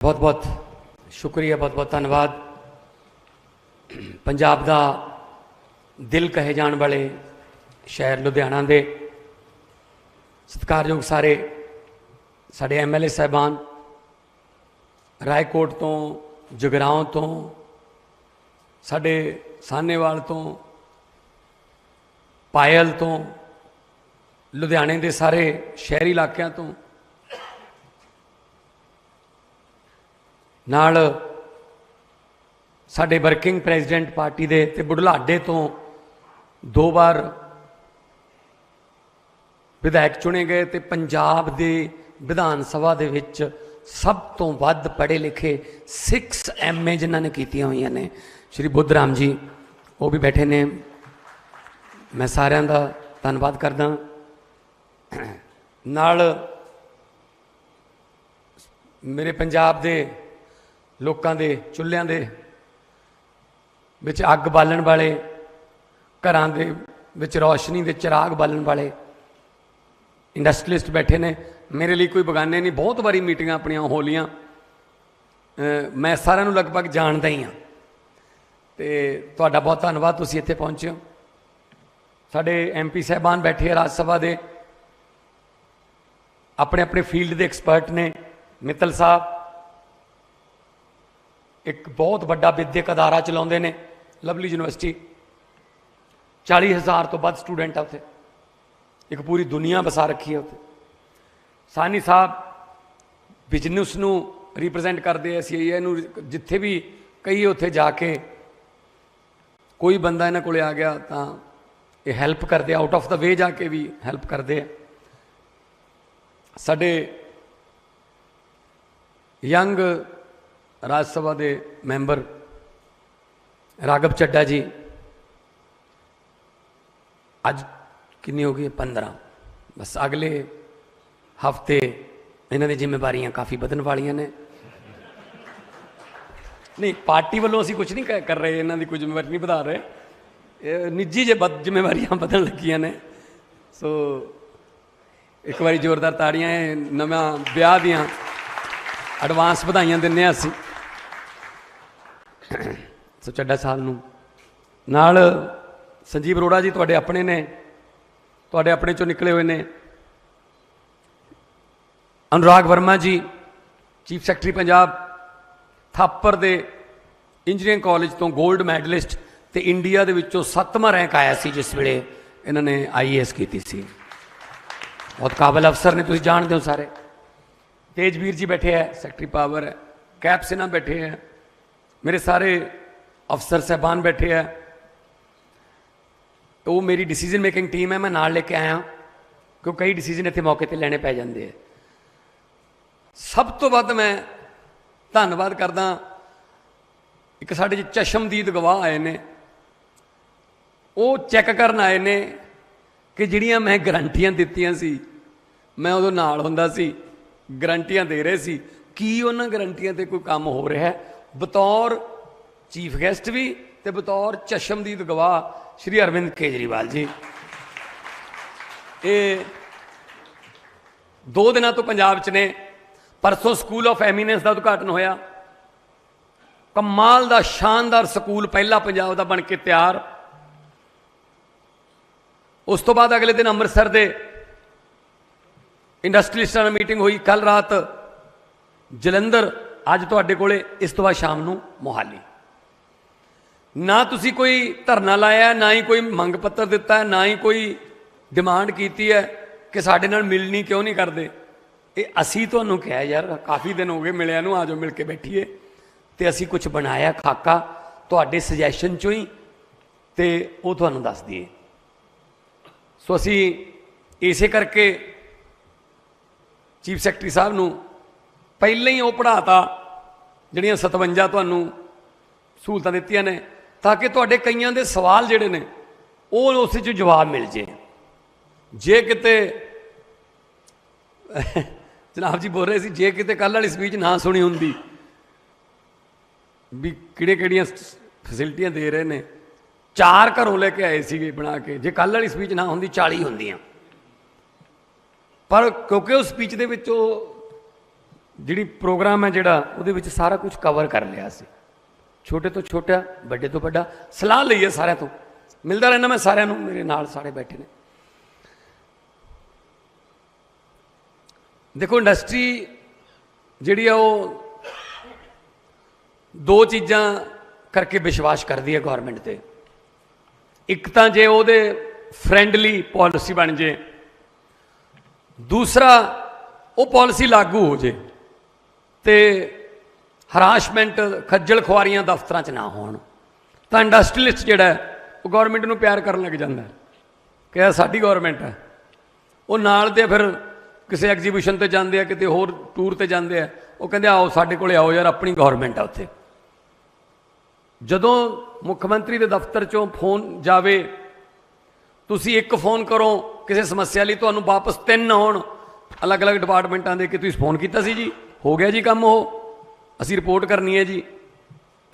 बहुत बहुत शुक्रिया, बहुत बहुत धन्यवाद। पंजाब का दिल कहे जाने वाले शहर लुधियाना के सत्कारयोग सारे साढ़े MLA साहबान, रायकोट तो, जगराओं तो, साढ़े सानेवाल तो, पायल तो, लुधियाने के सारे शहरी इलाकों तो, नाल साडे वर्किंग प्रेजिडेंट पार्टी दे ते बुढ़लाडे तो 2 बार विधायक चुने गए ते पंजाब दे विधान सभा दे विच सब तो वध पढ़े लिखे 6 MA जिन्होंने कीतियां हुई ने, श्री बुद्धराम जी वो भी बैठे ने। मैं सारिਆਂ ਦਾ धन्यवाद करदा। नाल मेरे पंजाब दे लोगों के चुल्हियां दे विच अग बालन वाले, घरां दे विच रोशनी दे चिराग बालन वाले इंडस्ट्रीलिस्ट बैठे ने। मेरे लिए कोई बगाने नहीं, बहुत बारी मीटिंगां अपनियां हो लियां, मैं सारिਆਂ ਨੂੰ लगभग जानदा ही हाँ। तो तुहाडा बहुत धन्यवाद, तुसीं इत्थे पहुंचे हो। साडे MP साहबान बैठे है राज सभा दे, अपने अपने फील्ड के एक्सपर्ट ने। मित्तल साहब एक बहुत बड़ा विद्यक अदारा चलाते हैं, लवली यूनिवर्सिटी, 40,000 तो वध स्टूडेंट है उत्थे, एक पूरी दुनिया बसा रखी है उत्थे। सानी साहब बिजनेस नूं रिप्रजेंट करते हैं, CII नूं जिथे भी कही उत्थे जाके कोई बंदा इन्हां कोले आ गया तो ये हैल्प करते, आउट ऑफ द वे जाके भी हैल्प करते हैं। साडे यंग राज सभा के मैंबर राघव चड्डा जी, अज कितनी हो गई 15, बस अगले हफ्ते इन्हों की जिम्मेवारियां काफ़ी बदन वालियां ने। नहीं, पार्टी वालों असीं कुछ नहीं कर रहे, इन्हों की कोई जिम्मेवारी नहीं बढ़ा रहे, निजी जे जिम्मेवारियां बदन लगियां ने। सो एक बार जोरदार ताड़ियां, नवा ब्याह दियां एडवांस बधाइयां दिंदे हां असीं सो चड्डा साहब नूं। नाल संजीव अरोड़ा जी तुहाडे अपने ने, तुहाडे अपने चों निकले हुए ने। अनुराग वर्मा जी चीफ सैकटरी पंजाब, थापर दे इंजीनियरिंग कॉलेज तो गोल्ड मैडलिस्ट, तो इंडिया दे विचों 7वां रैंक आया सी जिस वेले इन्होंने IAS की सी। बहुत काबिल अफसर ने, तुसीं जानदे हो सारे। तेजवीर जी बैठे हैं, सैकटरी पावर है। कैप सिन्हा बैठे हैं, मेरे सारे अफसर साहबान बैठे हैं। तो वो मेरी डिसीजन मेकिंग टीम है, मैं नाल लेके आया क्योंकि कई डिसीजन इत्थे मौके पर लेने पै जाते हैं। सब तो वध मैं धन्नवाद करदा, एक साडे चशमदीद गवाह आए ने, वो चैक करन आए ने कि जिहड़ियां मैं गारंटियां दित्तियां सी, मैं उदों नाल हुंदा सी, गारंटियां दे रहे सी, की उन्हां गारंटियां ते कोई काम हो रहा है। बतौर चीफ गैसट भी ते बतौर चशमदीद गवाह श्री अरविंद केजरीवाल जी, ये 2 दिनों तो पंजाब च ने। परसों स्कूल ऑफ एमीनेंस का उद्घाटन होया, कमाल का शानदार स्कूल पहला पंजाब का बन के तैयार। उस तो बाद अगले दिन अमृतसर दे इंडस्ट्रीलिस्टां नाल मीटिंग हुई, कल रात जलंधर, अज तुहाडे कोले, इस तो बाद शाम नूं मोहाली। ना तुसी कोई धरना लाया, ना ही कोई मंग पत्र दिता है, ना ही कोई डिमांड की है कि साडे नाल मिलनी क्यों नहीं करते। ये असी तुहानूं कहा यार काफ़ी दिन हो गए मिलिया नूं, आ जाओ मिल के बैठीए, तो असी कुछ बनाया खाका तुहाडे सजैशन चों ही, तो वो तुहानूं दस दिए। सो असी इसे करके चीफ सैकटरी साहब नूं पहले ही वो पढ़ाता जिहड़ियां 57 तुहानूं सहूलतां दित्तियां ने, ताकि तुहाडे कईयां दे सवाल जिहड़े ने वो उस च जवाब मिल जाए। जे किते जनाब जी बोल रहे सी, जे किते कल वाली स्पीच ना सुनी हुंदी भी किहड़ियां फैसिलिटियां दे रहे ने, 4 घरों लेके आए सी बना के, जे कल वाली स्पीच ना हुंदी 40 हुंदियां। पर क्योंकि उस स्पीच दे विच ਜਿਹੜੀ ਪ੍ਰੋਗਰਾਮ ਹੈ ਜਿਹੜਾ ਉਹਦੇ ਵਿੱਚ ਸਾਰਾ ਕੁਝ ਕਵਰ ਕਰ ਲਿਆ ਸੀ, ਛੋਟੇ ਤੋਂ ਛੋਟਾ ਵੱਡੇ ਤੋਂ ਵੱਡਾ। ਸਲਾਹ ਲਈ ਹੈ ਸਾਰਿਆਂ ਤੋਂ, ਮਿਲਦਾ ਰਹਿਣਾ ਮੈਂ ਸਾਰਿਆਂ ਨੂੰ, ਮੇਰੇ ਨਾਲ ਸਾਰੇ ਬੈਠੇ ਨੇ। ਦੇਖੋ ਇੰਡਸਟਰੀ ਜਿਹੜੀ ਆ ਉਹ ਦੋ ਚੀਜ਼ਾਂ ਕਰਕੇ ਵਿਸ਼ਵਾਸ ਕਰਦੀ ਹੈ ਗੌਰਮੈਂਟ ਤੇ। ਇੱਕ ਤਾਂ ਜੇ ਉਹਦੇ ਫਰੈਂਡਲੀ ਪਾਲਿਸੀ ਬਣ ਜੇ, ਦੂਸਰਾ ਉਹ ਪਾਲਿਸੀ ਲਾਗੂ ਹੋ ਜੇ ਤੇ ਹਰਾਸ਼ਮੈਂਟ ਖੱਜਲ ਖੁਆਰੀਆਂ ਦਫ਼ਤਰਾਂ 'ਚ ਨਾ ਹੋਣ, ਤਾਂ ਇੰਡਸਟਰੀਲਿਸਟ ਜਿਹੜਾ ਉਹ ਗੌਰਮੈਂਟ ਨੂੰ ਪਿਆਰ ਕਰਨ ਲੱਗ ਜਾਂਦਾ ਕਿ ਇਹ ਸਾਡੀ ਗੌਰਮੈਂਟ ਹੈ। ਉਹ ਨਾਲ ਦੇ ਫਿਰ ਕਿਸੇ ਐਗਜ਼ੀਬਿਸ਼ਨ 'ਤੇ ਜਾਂਦੇ ਆ, ਕਿਤੇ ਹੋਰ ਟੂਰ 'ਤੇ ਜਾਂਦੇ ਆ, ਉਹ ਕਹਿੰਦੇ ਆਓ ਸਾਡੇ ਕੋਲ ਆਓ ਯਾਰ, ਆਪਣੀ ਗੌਰਮੈਂਟ ਆ ਉੱਥੇ। ਜਦੋਂ ਮੁੱਖ ਮੰਤਰੀ ਦੇ ਦਫ਼ਤਰ 'ਚੋਂ ਫੋਨ ਜਾਵੇ, ਤੁਸੀਂ ਇੱਕ ਫੋਨ ਕਰੋ ਕਿਸੇ ਸਮੱਸਿਆ ਲਈ, ਤੁਹਾਨੂੰ ਵਾਪਸ 3 ਆਉਣ ਅਲੱਗ-ਅਲੱਗ ਡਿਪਾਰਟਮੈਂਟਾਂ ਦੇ ਕਿ ਤੁਸੀਂ ਫੋਨ ਕੀਤਾ ਸੀ ਜੀ, ਹੋ ਗਿਆ ਜੀ ਕੰਮ, ਉਹ ਅਸੀਂ ਰਿਪੋਰਟ ਕਰਨੀ ਹੈ ਜੀ,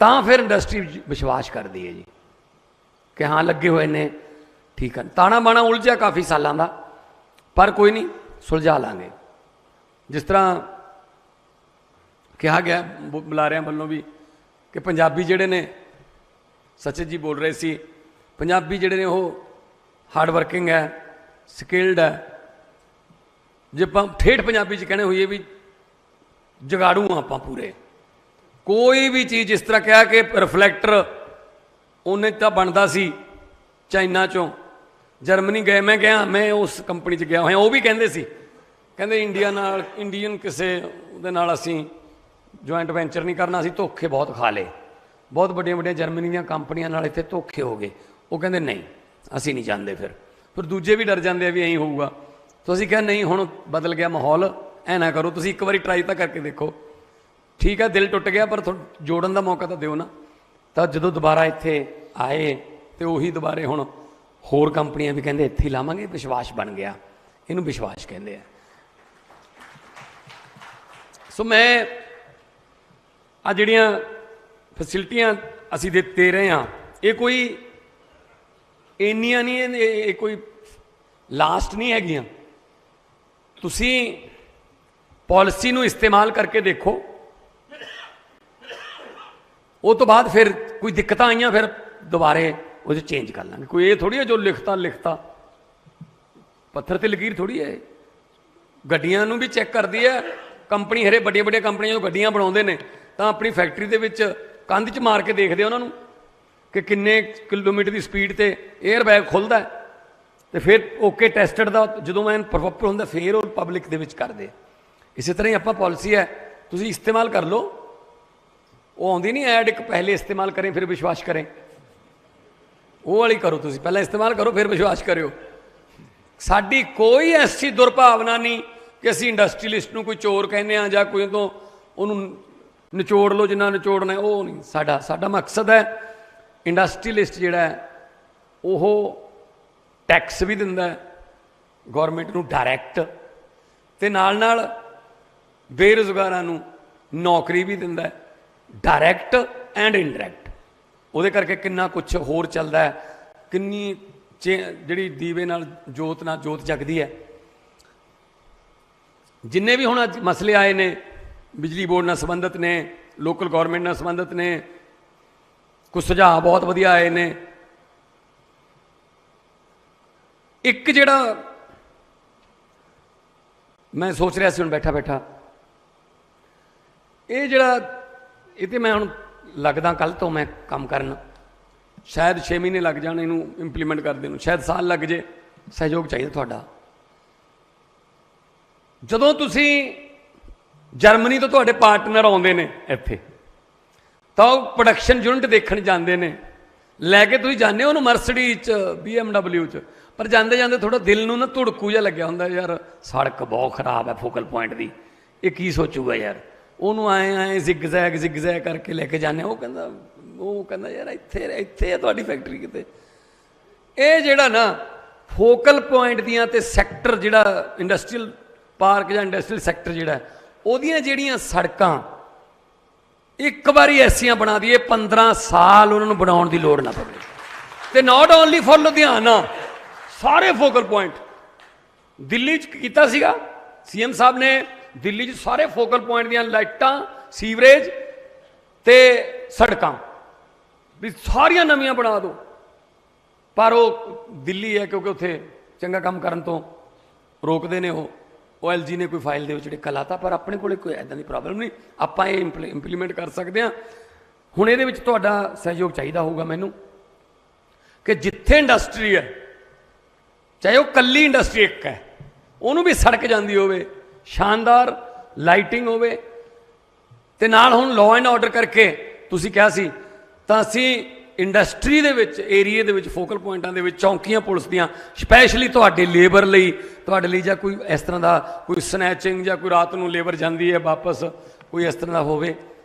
ਤਾਂ ਫਿਰ ਇੰਡਸਟਰੀ ਵਿਸ਼ਵਾਸ ਕਰਦੀ ਹੈ ਜੀ ਕਿ ਹਾਂ ਲੱਗੇ ਹੋਏ ਨੇ, ਠੀਕ ਹੈ। ਤਾਣਾ ਬਾਣਾ ਉਲਝਿਆ ਕਾਫੀ ਸਾਲਾਂ ਦਾ, ਪਰ ਕੋਈ ਨਹੀਂ, ਸੁਲਝਾ ਲਾਂਗੇ। ਜਿਸ ਤਰ੍ਹਾਂ ਕਿਹਾ ਗਿਆ ਬੁਲਾਰਿਆਂ ਵੱਲੋਂ ਵੀ ਕਿ ਪੰਜਾਬੀ ਜਿਹੜੇ ਨੇ, ਸਚਿਤ ਜੀ ਬੋਲ ਰਹੇ ਸੀ, ਪੰਜਾਬੀ ਜਿਹੜੇ ਨੇ ਉਹ ਹਾਰਡ ਵਰਕਿੰਗ ਹੈ, ਸਕਿਲਡ ਹੈ। ਜੇ ਆਪਾਂ ਠੇਠ ਪੰਜਾਬੀ 'ਚ ਕਹਿਣੇ ਹੋਈਏ ਵੀ ਜਗਾੜੂ ਹਾਂ ਆਪਾਂ ਪੂਰੇ। ਕੋਈ ਵੀ ਚੀਜ਼ ਇਸ ਤਰ੍ਹਾਂ ਕਿਹਾ ਕਿ ਰਿਫਲੈਕਟਰ ਉਹਨੇ ਤਾਂ ਬਣਦਾ ਸੀ ਚਾਈਨਾ 'ਚੋਂ, ਜਰਮਨੀ ਗਏ, ਮੈਂ ਗਿਆ, ਮੈਂ ਉਸ ਕੰਪਨੀ 'ਚ ਗਿਆ ਹੋਇਆ, ਉਹ ਵੀ ਕਹਿੰਦੇ ਸੀ, ਕਹਿੰਦੇ ਇੰਡੀਆ ਨਾਲ, ਇੰਡੀਅਨ ਕਿਸੇ ਉਹਦੇ ਨਾਲ ਅਸੀਂ ਜੁਆਇੰਟ ਵੈਂਚਰ ਨਹੀਂ ਕਰਨਾ, ਅਸੀਂ ਧੋਖੇ ਬਹੁਤ ਖਾ ਲਏ, ਬਹੁਤ ਵੱਡੀਆਂ ਵੱਡੀਆਂ ਜਰਮਨੀ ਦੀਆਂ ਕੰਪਨੀਆਂ ਨਾਲ ਇੱਥੇ ਧੋਖੇ ਹੋ ਗਏ। ਉਹ ਕਹਿੰਦੇ ਨਹੀਂ ਅਸੀਂ ਨਹੀਂ ਜਾਂਦੇ। ਫਿਰ ਦੂਜੇ ਵੀ ਡਰ ਜਾਂਦੇ ਆ ਵੀ ਐਂ ਹੋਊਗਾ। ਤੁਸੀਂ ਕਿਹਾ ਨਹੀਂ, ਹੁਣ ਬਦਲ ਗਿਆ ਮਾਹੌਲ, ਐ ਨਾ ਕਰੋ, ਤੁਸੀਂ ਇੱਕ ਵਾਰੀ ਟਰਾਈ ਤਾਂ ਕਰਕੇ ਦੇਖੋ। ਠੀਕ ਹੈ, ਦਿਲ ਟੁੱਟ ਗਿਆ, ਪਰ ਜੋੜਨ ਦਾ ਮੌਕਾ ਤਾਂ ਦਿਓ ਨਾ। ਤਾਂ ਜਦੋਂ ਦੁਬਾਰਾ ਇੱਥੇ ਆਏ ਤੇ ਉਹੀ ਦੁਬਾਰੇ ਹੁਣ ਹੋਰ ਕੰਪਨੀਆਂ ਵੀ ਕਹਿੰਦੇ ਇੱਥੇ ਹੀ ਲਾਵਾਂਗੇ, ਵਿਸ਼ਵਾਸ ਬਣ ਗਿਆ, ਇਹਨੂੰ ਵਿਸ਼ਵਾਸ ਕਹਿੰਦੇ ਆ। ਸੋ ਮੈਂ ਆ ਜਿਹੜੀਆਂ ਫੈਸਿਲਿਟੀਆਂ ਅਸੀਂ ਦੇ ਰਹੇ ਹਾਂ, ਇਹ ਕੋਈ ਇੰਨੀਆਂ ਨਹੀਂ, ਇਹ ਕੋਈ ਲਾਸਟ ਨਹੀਂ ਹੈਗੀਆਂ। ਤੁਸੀਂ ਪਾਲਿਸੀ ਨੂੰ ਇਸਤੇਮਾਲ ਕਰਕੇ ਦੇਖੋ, ਉਹ ਤੋਂ ਬਾਅਦ ਫਿਰ ਕੋਈ ਦਿੱਕਤਾਂ ਆਈਆਂ ਫਿਰ ਦੁਬਾਰੇ ਉਹਦੇ ਚੇਂਜ ਕਰ ਲਾਂਗੇ। ਕੋਈ ਇਹ ਥੋੜੀ ਹੈ ਜੋ ਲਿਖਤਾ ਪੱਥਰ ਤੇ ਲਕੀਰ ਥੋੜੀ ਹੈ। ਗੱਡੀਆਂ ਨੂੰ ਵੀ ਚੈੱਕ ਕਰਦੀ ਹੈ ਕੰਪਨੀ। ਹਰੇ ਵੱਡੀਆਂ ਵੱਡੀਆਂ ਕੰਪਨੀਆਂ ਜਦੋਂ ਗੱਡੀਆਂ ਬਣਾਉਂਦੇ ਨੇ ਤਾਂ ਆਪਣੀ ਫੈਕਟਰੀ ਦੇ ਵਿੱਚ ਕੰਧ 'ਚ ਮਾਰ ਕੇ ਦੇਖਦੇ ਉਹਨਾਂ ਨੂੰ ਕਿ ਕਿੰਨੇ ਕਿਲੋਮੀਟਰ ਦੀ ਸਪੀਡ ਤੇ 에ਅਰ ਬੈਗ ਖੁੱਲ੍ਹਦਾ, ਤੇ ਫਿਰ ਓਕੇ ਟੈਸਟਡ ਦਾ ਜਦੋਂ ਐਨ ਪ੍ਰੋਪਰ ਹੁੰਦਾ ਫਿਰ ਉਹ ਪਬਲਿਕ ਦੇ ਵਿੱਚ ਕਰਦੇ। ਇਸੇ ਤਰ੍ਹਾਂ ਹੀ ਆਪਾਂ ਪਾਲਿਸੀ ਹੈ, ਤੁਸੀਂ ਇਸਤੇਮਾਲ ਕਰ ਲਓ। ਉਹ ਆਉਂਦੀ ਨਹੀਂ ਐਡ, ਇੱਕ ਪਹਿਲੇ ਇਸਤੇਮਾਲ ਕरें ਫਿਰ ਵਿਸ਼ਵਾਸ ਕरें, ਉਹ ਵਾਲੀ ਕਰੋ। ਤੁਸੀਂ ਪਹਿਲਾਂ ਇਸਤੇਮਾਲ ਕਰੋ ਫਿਰ ਵਿਸ਼ਵਾਸ ਕਰਿਓ। ਸਾਡੀ ਕੋਈ ਐਸੀ ਦੁਰਭਾਵਨਾ ਨਹੀਂ ਕਿ ਅਸੀਂ ਇੰਡਸਟਰੀਲਿਸਟ ਨੂੰ ਕੋਈ ਚੋਰ ਕਹਿੰਦੇ ਹਾਂ ਜਾਂ ਕੋਈ ਤੋਂ ਉਹਨੂੰ ਨਿਚੋੜ ਲਓ ਜਿੰਨਾ ਨਿਚੋੜਨਾ, ਉਹ ਨਹੀਂ ਸਾਡਾ ਮਕਸਦ ਹੈ। ਇੰਡਸਟਰੀਲਿਸਟ ਜਿਹੜਾ ਹੈ ਉਹ ਟੈਕਸ ਵੀ ਦਿੰਦਾ ਗੌਰਮੈਂਟ ਨੂੰ ਡਾਇਰੈਕਟ, ਤੇ ਨਾਲ ਬੇਰੁਜ਼ਗਾਰਾਂ ਨੂੰ ਨੌਕਰੀ ਵੀ ਦਿੰਦਾ ਡਾਇਰੈਕਟ ਐਂਡ ਇਨਡਾਇਰੈਕਟ। ਉਹਦੇ ਕਰਕੇ ਕਿੰਨਾ ਕੁਛ ਹੋਰ ਚੱਲਦਾ ਹੈ, ਕਿੰਨੀ ਜਿਹੜੀ ਦੀਵੇ ਨਾਲ ਜੋਤ ਜਗਦੀ ਹੈ। ਜਿੰਨੇ ਵੀ ਹੁਣ ਅੱਜ ਮਸਲੇ ਆਏ ਨੇ, ਬਿਜਲੀ ਬੋਰਡ ਨਾਲ ਸੰਬੰਧਿਤ ਨੇ, ਲੋਕਲ ਗੌਰਮੈਂਟ ਨਾਲ ਸੰਬੰਧਿਤ ਨੇ, ਕੁਝ ਸੁਝਾਅ ਬਹੁਤ ਵਧੀਆ ਆਏ ਨੇ। ਇੱਕ ਜਿਹੜਾ ਮੈਂ ਸੋਚ ਰਿਹਾ ਸੀ ਹੁਣ ਬੈਠਾ ਇਹ ਜਿਹੜਾ ਇਹ ਤੇ ਮੈਂ ਹੁਣ ਲੱਗਦਾ ਕੱਲ੍ਹ ਤੋਂ ਮੈਂ ਕੰਮ ਕਰਨ, ਸ਼ਾਇਦ 6 ਮਹੀਨੇ ਲੱਗ ਜਾਣ ਇਹਨੂੰ ਇੰਪਲੀਮੈਂਟ ਕਰਦੇ ਨੂੰ, ਸ਼ਾਇਦ ਸਾਲ ਲੱਗ ਜੇ। ਸਹਿਯੋਗ ਚਾਹੀਦਾ ਤੁਹਾਡਾ। ਜਦੋਂ ਤੁਸੀਂ ਜਰਮਨੀ ਤੋਂ ਤੁਹਾਡੇ ਪਾਰਟਨਰ ਆਉਂਦੇ ਨੇ ਇੱਥੇ, ਤਾਂ ਉਹ ਪ੍ਰੋਡਕਸ਼ਨ ਯੂਨਿਟ ਦੇਖਣ ਜਾਂਦੇ ਨੇ, ਲੈ ਕੇ ਤੁਸੀਂ ਜਾਂਦੇ ਹੋ ਉਹਨੂੰ ਮਰਸਡੀਜ਼ 'ਚ, BMW 'ਚ, ਪਰ ਜਾਂਦੇ ਜਾਂਦੇ ਥੋੜਾ ਦਿਲ ਨੂੰ ਨਾ ਧੁੜਕੂ ਜਿਹਾ ਲੱਗਿਆ ਹੁੰਦਾ, ਯਾਰ ਸੜਕ ਬਹੁਤ ਖਰਾਬ ਹੈ ਫੋਕਲ ਪੁਆਇੰਟ ਦੀ, ਇਹ ਕੀ ਸੋਚੂਗਾ ਯਾਰ। ਉਹਨੂੰ ਆਏ ਜ਼ਿਗਜ਼ੈਗ ਕਰਕੇ ਲੈ ਕੇ ਜਾਂਦੇ। ਉਹ ਕਹਿੰਦਾ ਯਾਰ ਇੱਥੇ ਹੈ ਤੁਹਾਡੀ ਫੈਕਟਰੀ ਕਿਤੇ। ਇਹ ਜਿਹੜਾ ਨਾ ਫੋਕਲ ਪੁਆਇੰਟ ਦੀਆਂ ਤੇ ਸੈਕਟਰ ਜਿਹੜਾ ਇੰਡਸਟਰੀਅਲ ਪਾਰਕ ਜਾਂ ਇੰਡਸਟਰੀਅਲ ਸੈਕਟਰ ਜਿਹੜਾ ਉਹਦੀਆਂ ਜਿਹੜੀਆਂ ਸੜਕਾਂ ਇੱਕ ਵਾਰੀ ਐਸੀਆਂ ਬਣਾ ਦਈਏ 15 ਸਾਲ ਉਹਨਾਂ ਨੂੰ ਬਣਾਉਣ ਦੀ ਲੋੜ ਨਾ ਪਵੇ। ਤੇ ਨਾਟ ਓਨਲੀ ਫॉर ਲੁਧਿਆਣਾ, ਸਾਰੇ ਫੋਕਲ ਪੁਆਇੰਟ ਦਿੱਲੀ 'ਚ ਕੀਤਾ ਸੀਗਾ। CM ਸਾਹਿਬ ਨੇ ਦਿੱਲੀ 'ਚ ਸਾਰੇ ਫੋਕਲ ਪੁਆਇੰਟ ਦੀਆਂ ਲਾਈਟਾਂ, ਸੀਵਰੇਜ ਤੇ ਸੜਕਾਂ ਵੀ ਸਾਰੀਆਂ ਨਵੀਆਂ ਬਣਾ ਦਿਓ। ਪਰ ਉਹ ਦਿੱਲੀ ਹੈ, ਕਿਉਂਕਿ ਉੱਥੇ ਚੰਗਾ ਕੰਮ ਕਰਨ ਤੋਂ ਰੋਕਦੇ ਨੇ। ਉਹ LG ਨੇ ਕੋਈ ਫਾਈਲ ਦੇ ਵਿੱਚ ਡਿੱਕਾ ਲਾਤਾ, ਪਰ ਆਪਣੇ ਕੋਲ ਕੋਈ ਇੱਦਾਂ ਦੀ ਪ੍ਰੋਬਲਮ ਨਹੀਂ, ਆਪਾਂ ਇਹ ਇੰਪਲੀਮੈਂਟ ਕਰ ਸਕਦੇ ਹਾਂ। ਹੁਣ ਇਹਦੇ ਵਿੱਚ ਤੁਹਾਡਾ ਸਹਿਯੋਗ ਚਾਹੀਦਾ ਹੋਊਗਾ ਮੈਨੂੰ, ਕਿ ਜਿੱਥੇ ਇੰਡਸਟਰੀ ਹੈ, ਚਾਹੇ ਉਹ ਕੱਲੀ ਇੰਡਸਟਰੀ ਇੱਕ ਹੈ, ਉਹਨੂੰ ਵੀ ਸੜਕ ਜਾਂਦੀ ਹੋਵੇ, ਸ਼ਾਨਦਾਰ ਲਾਈਟਿੰਗ ਹੋਵੇ। ਤੇ ਨਾਲ ਹੁਣ ਲਾਅ ਐਂਡ ਆਰਡਰ ਕਰਕੇ ਤੁਸੀਂ ਕਿਹਾ ਸੀ, ਤਾਂ ਅਸੀਂ ਇੰਡਸਟਰੀ ਦੇ ਵਿੱਚ, ਏਰੀਏ ਦੇ ਵਿੱਚ, ਫੋਕਲ ਪੁਆਇੰਟਾਂ ਦੇ ਵਿੱਚ ਚੌਂਕੀਆਂ ਪੁਲਿਸ ਦੀਆਂ ਸਪੈਸ਼ਲੀ ਤੁਹਾਡੇ ਲੇਬਰ ਲਈ, ਤੁਹਾਡੇ ਲਈ, ਜਾਂ ਕੋਈ ਇਸ ਤਰ੍ਹਾਂ ਦਾ ਕੋਈ ਸਨੈਚਿੰਗ ਜਾਂ ਕੋਈ ਰਾਤ ਨੂੰ ਲੇਬਰ ਜਾਂਦੀ ਹੈ ਵਾਪਸ, ਕੋਈ ਇਸ ਤਰ੍ਹਾਂ ਦਾ ਹੋਵੇ,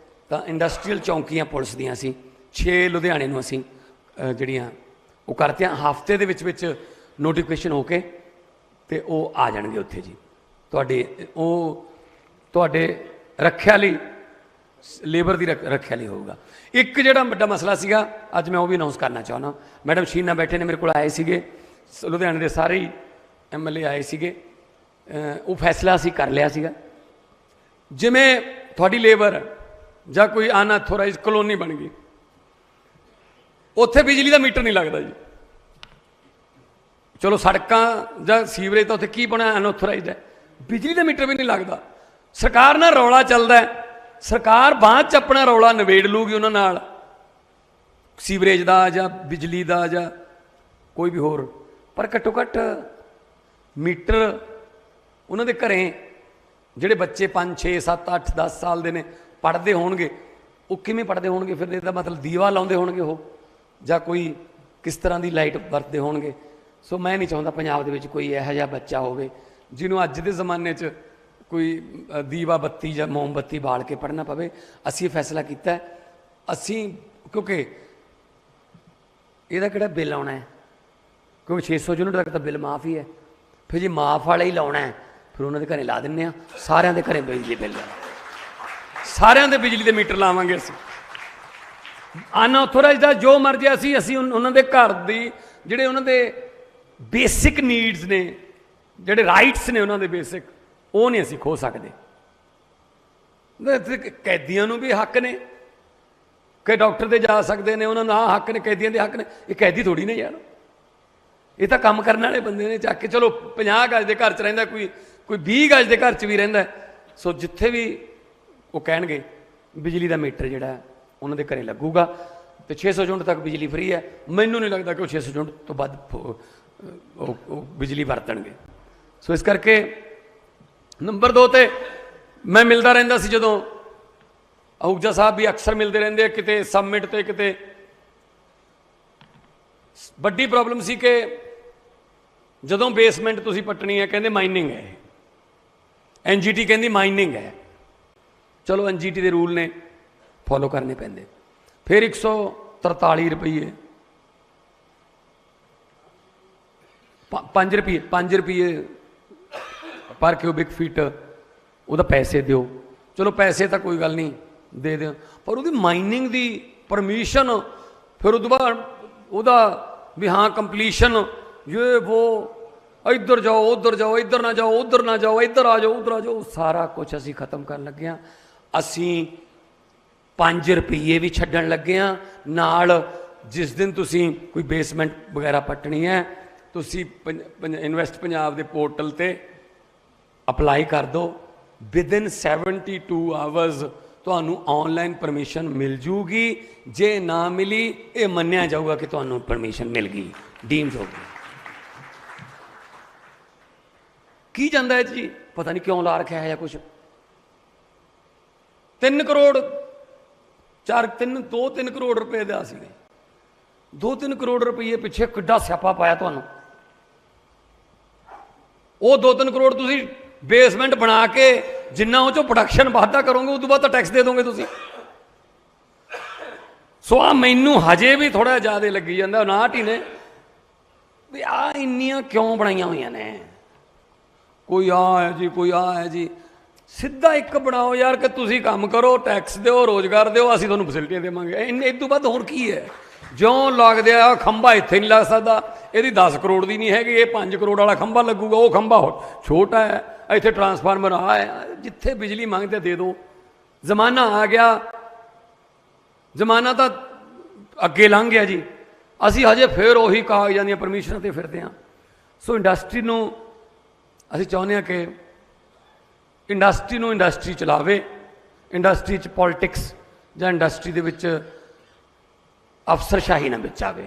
ਤਾਂ ਇੰਡਸਟਰੀਅਲ ਚੌਂਕੀਆਂ ਪੁਲਿਸ ਦੀਆਂ ਅਸੀਂ 6 ਲੁਧਿਆਣੇ ਨੂੰ ਅਸੀਂ ਜਿਹੜੀਆਂ ਉਹ ਕਰਤੇ ਹਾਂ। ਹਫ਼ਤੇ ਦੇ ਵਿੱਚ ਨੋਟੀਫਿਕੇਸ਼ਨ ਹੋ ਕੇ ਤੇ ਉਹ ਆ ਜਾਣਗੇ ਉੱਥੇ ਜੀ। ਤੁਹਾਡੇ ਰੱਖਿਆ ਲਈ, ਲੇਬਰ ਦੀ ਰੱਖਿਆ ਲਈ ਹੋਊਗਾ। ਇੱਕ ਜਿਹੜਾ ਵੱਡਾ ਮਸਲਾ ਸੀਗਾ, ਅੱਜ ਮੈਂ ਉਹ ਵੀ ਅਨਾਉਂਸ ਕਰਨਾ ਚਾਹੁੰਦਾ। ਮੈਡਮ ਸ਼ੀਨਾ ਬੈਠੇ ਨੇ, ਮੇਰੇ ਕੋਲ ਆਏ ਸੀਗੇ, ਲੁਧਿਆਣੇ ਦੇ ਸਾਰੇ ਹੀ MLA ਆਏ ਸੀਗੇ। ਉਹ ਫੈਸਲਾ ਅਸੀਂ ਕਰ ਲਿਆ ਸੀਗਾ, ਜਿਵੇਂ ਤੁਹਾਡੀ ਲੇਬਰ ਜਾਂ ਕੋਈ ਅਨਅਥੋਰਾਈਜ਼ਡ ਕਲੋਨੀ ਬਣ ਗਈ, ਉੱਥੇ ਬਿਜਲੀ ਦਾ ਮੀਟਰ ਨਹੀਂ ਲੱਗਦਾ ਜੀ। ਚਲੋ ਸੜਕਾਂ ਜਾਂ ਸੀਵਰੇਜ ਤਾਂ ਉੱਥੇ ਕੀ ਬਣਿਆ, ਅਨਅਥੋਰਾਈਜ਼ਡ ਹੈ, ਬਿਜਲੀ ਦਾ ਮੀਟਰ ਵੀ ਨਹੀਂ ਲੱਗਦਾ। ਸਰਕਾਰ ਨਾਲ ਰੌਲਾ ਚੱਲਦਾ, ਸਰਕਾਰ ਬਾਅਦ 'ਚ ਆਪਣਾ ਰੌਲਾ ਨਿਬੇੜ ਲੂਗੀ ਉਹਨਾਂ ਨਾਲ, ਸੀਵਰੇਜ ਦਾ ਜਾਂ ਬਿਜਲੀ ਦਾ ਜਾਂ ਕੋਈ ਵੀ ਹੋਰ, ਪਰ ਘੱਟੋ ਘੱਟ ਮੀਟਰ ਉਹਨਾਂ ਦੇ ਘਰੇ ਜਿਹੜੇ ਬੱਚੇ 5 6 7 8 10 ਸਾਲ ਦੇ ਨੇ ਪੜ੍ਹਦੇ ਹੋਣਗੇ, ਉਹ ਕਿਵੇਂ ਪੜ੍ਹਦੇ ਹੋਣਗੇ? ਫਿਰ ਇਹਦਾ ਮਤਲਬ ਦੀਵਾ ਲਾਉਂਦੇ ਹੋਣਗੇ ਉਹ, ਜਾਂ ਕੋਈ ਕਿਸ ਤਰ੍ਹਾਂ ਦੀ ਲਾਈਟ ਵਰਤਦੇ ਹੋਣਗੇ। ਸੋ ਮੈਂ ਨਹੀਂ ਚਾਹੁੰਦਾ ਪੰਜਾਬ ਦੇ ਵਿੱਚ ਕੋਈ ਇਹੋ ਜਿਹਾ ਬੱਚਾ ਹੋਵੇ ਜਿਹਨੂੰ ਅੱਜ ਦੇ ਜ਼ਮਾਨੇ 'ਚ ਕੋਈ ਦੀਵਾ ਬੱਤੀ ਜਾਂ ਮੋਮਬੱਤੀ ਬਾਲ ਕੇ ਪੜ੍ਹਨਾ ਪਵੇ। ਅਸੀਂ ਇਹ ਫੈਸਲਾ ਕੀਤਾ, ਅਸੀਂ ਕਿਉਂਕਿ ਇਹਦਾ ਕਿਹੜਾ ਬਿੱਲ ਆਉਣਾ ਹੈ, ਕਿਉਂਕਿ 600 ਯੂਨਿਟ ਤੱਕ ਤਾਂ ਬਿੱਲ ਮਾਫ ਹੀ ਹੈ। ਫਿਰ ਜੇ ਮਾਫ ਵਾਲਾ ਹੀ ਲਾਉਣਾ ਹੈ, ਫਿਰ ਉਹਨਾਂ ਦੇ ਘਰੇ ਲਾ ਦਿੰਦੇ ਹਾਂ, ਸਾਰਿਆਂ ਦੇ ਘਰੇ ਬਿਜਲੀ ਬਿੱਲ, ਸਾਰਿਆਂ ਦੇ ਬਿਜਲੀ ਦੇ ਮੀਟਰ ਲਾਵਾਂਗੇ ਅਸੀਂ। ਅਨਅਥੋਰਾਈਜ਼ਡ ਦਾ ਜੋ ਮਰਜ਼ੀ ਅਸੀਂ ਉਹਨਾਂ ਦੇ ਘਰ ਦੀ ਜਿਹੜੇ ਉਹਨਾਂ ਦੇ ਬੇਸਿਕ ਨੀਡਸ ਨੇ, ਜਿਹੜੇ ਰਾਈਟਸ ਨੇ ਉਹਨਾਂ ਦੇ ਬੇਸਿਕ, ਉਹ ਨਹੀਂ ਅਸੀਂ ਖੋ ਸਕਦੇ। ਕੈਦੀਆਂ ਨੂੰ ਵੀ ਹੱਕ ਨੇ ਕਿ ਡਾਕਟਰ ਦੇ ਜਾ ਸਕਦੇ ਨੇ, ਉਹਨਾਂ ਨੂੰ ਆਹ ਹੱਕ ਨੇ, ਕੈਦੀਆਂ ਦੇ ਹੱਕ ਨੇ। ਇਹ ਕੈਦੀ ਥੋੜੀ ਨੇ ਯਾਰ, ਇਹ ਤਾਂ ਕੰਮ ਕਰਨ ਵਾਲੇ ਬੰਦੇ ਨੇ। ਚੱਕ ਕੇ ਚਲੋ 50 ਗਜ ਦੇ ਘਰ 'ਚ ਰਹਿੰਦਾ, ਕੋਈ 20 ਗਜ ਦੇ ਘਰ 'ਚ ਵੀ ਰਹਿੰਦਾ। ਸੋ ਜਿੱਥੇ ਵੀ ਉਹ ਕਹਿਣਗੇ ਬਿਜਲੀ ਦਾ ਮੀਟਰ ਜਿਹੜਾ ਉਹਨਾਂ ਦੇ ਘਰੇ ਲੱਗੂਗਾ, ਤੇ 600 ਯੂਨਿਟ ਤੱਕ ਬਿਜਲੀ ਫਰੀ ਹੈ। ਮੈਨੂੰ ਨਹੀਂ ਲੱਗਦਾ ਕਿ ਉਹ 600 ਯੂਨਿਟ ਤੋਂ ਵੱਧ ਉਹ ਬਿਜਲੀ ਵਰਤਣਗੇ। ਸੋ ਇਸ ਕਰਕੇ ਨੰਬਰ 2 ਤੇ ਮੈਂ ਮਿਲਦਾ ਰਹਿੰਦਾ ਸੀ, ਜਦੋਂ ਅਹੂਜਾ ਸਾਹਿਬ ਵੀ ਅਕਸਰ ਮਿਲਦੇ ਰਹਿੰਦੇ ਆ, ਕਿਤੇ ਸਮਿਟ ਤੇ ਕਿਤੇ। ਵੱਡੀ ਪ੍ਰੋਬਲਮ ਸੀ ਕਿ ਜਦੋਂ ਬੇਸਮੈਂਟ ਤੁਸੀਂ ਪੱਟਣੀ ਹੈ, ਕਹਿੰਦੇ ਮਾਈਨਿੰਗ ਹੈ, NGT ਕਹਿੰਦੀ ਮਾਈਨਿੰਗ ਹੈ। ਚਲੋ NGT ਦੇ ਰੂਲ ਨੇ, ਫੋਲੋ ਕਰਨੇ ਪੈਂਦੇ। ਫਿਰ 143 ਰੁਪਏ 5 ਰੁਪਏ ਪਰ ਕਿਊਬਿਕ ਫੀਟ ਉਹਦਾ ਪੈਸੇ ਦਿਓ। ਚਲੋ ਪੈਸੇ ਤਾਂ ਕੋਈ ਗੱਲ ਨਹੀਂ, ਦੇ ਦਿਓ, ਪਰ ਉਹਦੀ ਮਾਈਨਿੰਗ ਦੀ ਪਰਮਿਸ਼ਨ, ਫਿਰ ਉਹਦੇ ਬਾਅਦ ਉਹਦਾ ਵੀ ਹਾਂ ਕੰਪਲੀਸ਼ਨ, ਇਹ ਉਹ, ਇੱਧਰ ਜਾਓ ਉੱਧਰ ਜਾਓ, ਇੱਧਰ ਨਾ ਜਾਓ ਉੱਧਰ ਨਾ ਜਾਓ, ਇੱਧਰ ਆ ਜਾਓ ਉੱਧਰ ਆ ਜਾਓ, ਸਾਰਾ ਕੁਛ ਅਸੀਂ ਖਤਮ ਕਰਨ ਲੱਗੇ ਹਾਂ। ਅਸੀਂ 5 ਰੁਪਏ ਵੀ ਛੱਡਣ ਲੱਗੇ ਹਾਂ ਨਾਲ। ਜਿਸ ਦਿਨ ਤੁਸੀਂ ਕੋਈ ਬੇਸਮੈਂਟ ਵਗੈਰਾ ਪੱਟਣੀ ਹੈ, ਤੁਸੀਂ ਇਨਵੈਸਟ ਪੰਜਾਬ ਦੇ ਪੋਰਟਲ 'ਤੇ ਅਪਲਾਈ ਕਰ ਦਿਓ, ਵਿਦਿਨ 72 ਆਵਰਸ ਤੁਹਾਨੂੰ ਆਨਲਾਈਨ ਪਰਮਿਸ਼ਨ ਮਿਲ ਜੂਗੀ। ਜੇ ਨਾ ਮਿਲੀ, ਇਹ ਮੰਨਿਆ ਜਾਊਗਾ ਕਿ ਤੁਹਾਨੂੰ ਪਰਮਿਸ਼ਨ ਮਿਲ ਗਈ, ਡੀਮਡ ਹੋ ਗਈ। ਕੀ ਜਾਂਦਾ ਹੈ ਜੀ, ਪਤਾ ਨਹੀਂ ਕਿਉਂ ਲਾ ਰੱਖਿਆ ਹੈ ਜਾਂ ਕੁਛ। 3 ਕਰੋੜ 2-3 ਕਰੋੜ ਰੁਪਏ ਦਾ ਸੀਗੇ। 2-3 ਕਰੋੜ ਰੁਪਏ ਪਿੱਛੇ ਕਿੱਡਾ ਸਿਆਪਾ ਪਾਇਆ ਤੁਹਾਨੂੰ। ਉਹ 2-3 ਕਰੋੜ ਤੁਸੀਂ ਬੇਸਮੈਂਟ ਬਣਾ ਕੇ ਜਿੰਨਾ ਉਹ ਚੋਂ ਪ੍ਰੋਡਕਸ਼ਨ ਵਾਧਾ ਕਰੋਗੇ, ਉਸ ਤੋਂ ਬਾਅਦ ਤਾਂ ਟੈਕਸ ਦੇ ਦੋਗੇ ਤੁਸੀਂ। ਸੋ ਆ ਮੈਨੂੰ ਹਜੇ ਵੀ ਥੋੜਾ ਜ਼ਿਆਦਾ ਲੱਗੀ ਜਾਂਦਾ, ਨਾਟ ਹੀ ਨੇ ਵੀ ਆ ਇੰਨੀਆਂ ਕਿਉਂ ਬਣਾਈਆਂ ਹੋਈਆਂ ਨੇ। ਕੋਈ ਆ ਹੈ ਜੀ, ਕੋਈ ਆ ਹੈ ਜੀ। ਸਿੱਧਾ ਇੱਕ ਬਣਾਓ ਯਾਰ, ਕਿ ਤੁਸੀਂ ਕੰਮ ਕਰੋ, ਟੈਕਸ ਦਿਓ, ਰੋਜ਼ਗਾਰ ਦਿਓ, ਅਸੀਂ ਤੁਹਾਨੂੰ ਫੈਸਿਲਿਟੀਆਂ ਦੇਵਾਂਗੇ। ਇਸ ਤੋਂ ਵੱਧ ਹੋਰ ਕੀ ਹੈ? ज्यों लगदे आ खंभा इत्थे नहीं लग सकता, यदि 10 करोड़ की नहीं हैगी, ये 5 करोड़ वाला खंभा लगूगा, वो खंभा छोटा है, इत्थे ट्रांसफार्मर आ है, जिथे बिजली मंगते दे दो। जमाना आ गया, जमाना तो अगे लंघ गया जी, असी हजे फिर उही कागजां दी परमिशनां ते फिरदे हां। सो इंडस्ट्री नूं असीं चाहुंदे हां कि इंडस्ट्री नूं इंडस्ट्री चलावे, इंडस्ट्री च पॉलिटिक्स जां इंडस्ट्री दे विच अफसरशाही ना बिच आवे,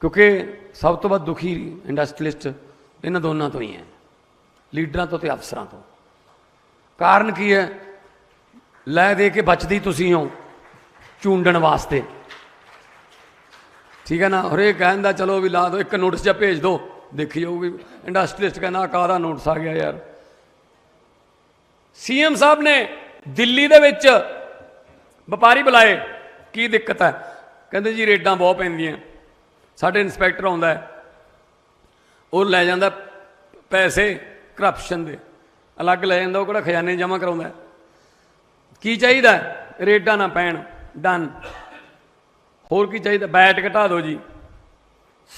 क्योंकि सब तो वध दुखी इंडस्ट्रीलिस्ट इन्हां दोनों तो ही है, लीडरां तो ते अफसरां तो। कारण की है, लै दे के बचदी तुसीं हो चूंडण वास्ते, ठीक है ना। हरेक कहंदा चलो भी ला दो, एक नोटिस जा भेज दो, देखी जाऊगी। इंडस्ट्रीलिस्ट कहना काहदा नोटिस आ गया यार। सीएम साहब ने दिल्ली दे विच व्यापारी बुलाए, की दिक्कत है, कहते जी रेडां बहुत पैंदियां, साडे इंस्पैक्टर आउंदा है, वो लै जांदा पैसे करप्शन दे अलग लै जांदा, वो किहड़ा खजाने जमा कराउंदा है। की चाहिदा, रेडां ना पैण, डन। होर की चाहिए, बैट घटा दो जी,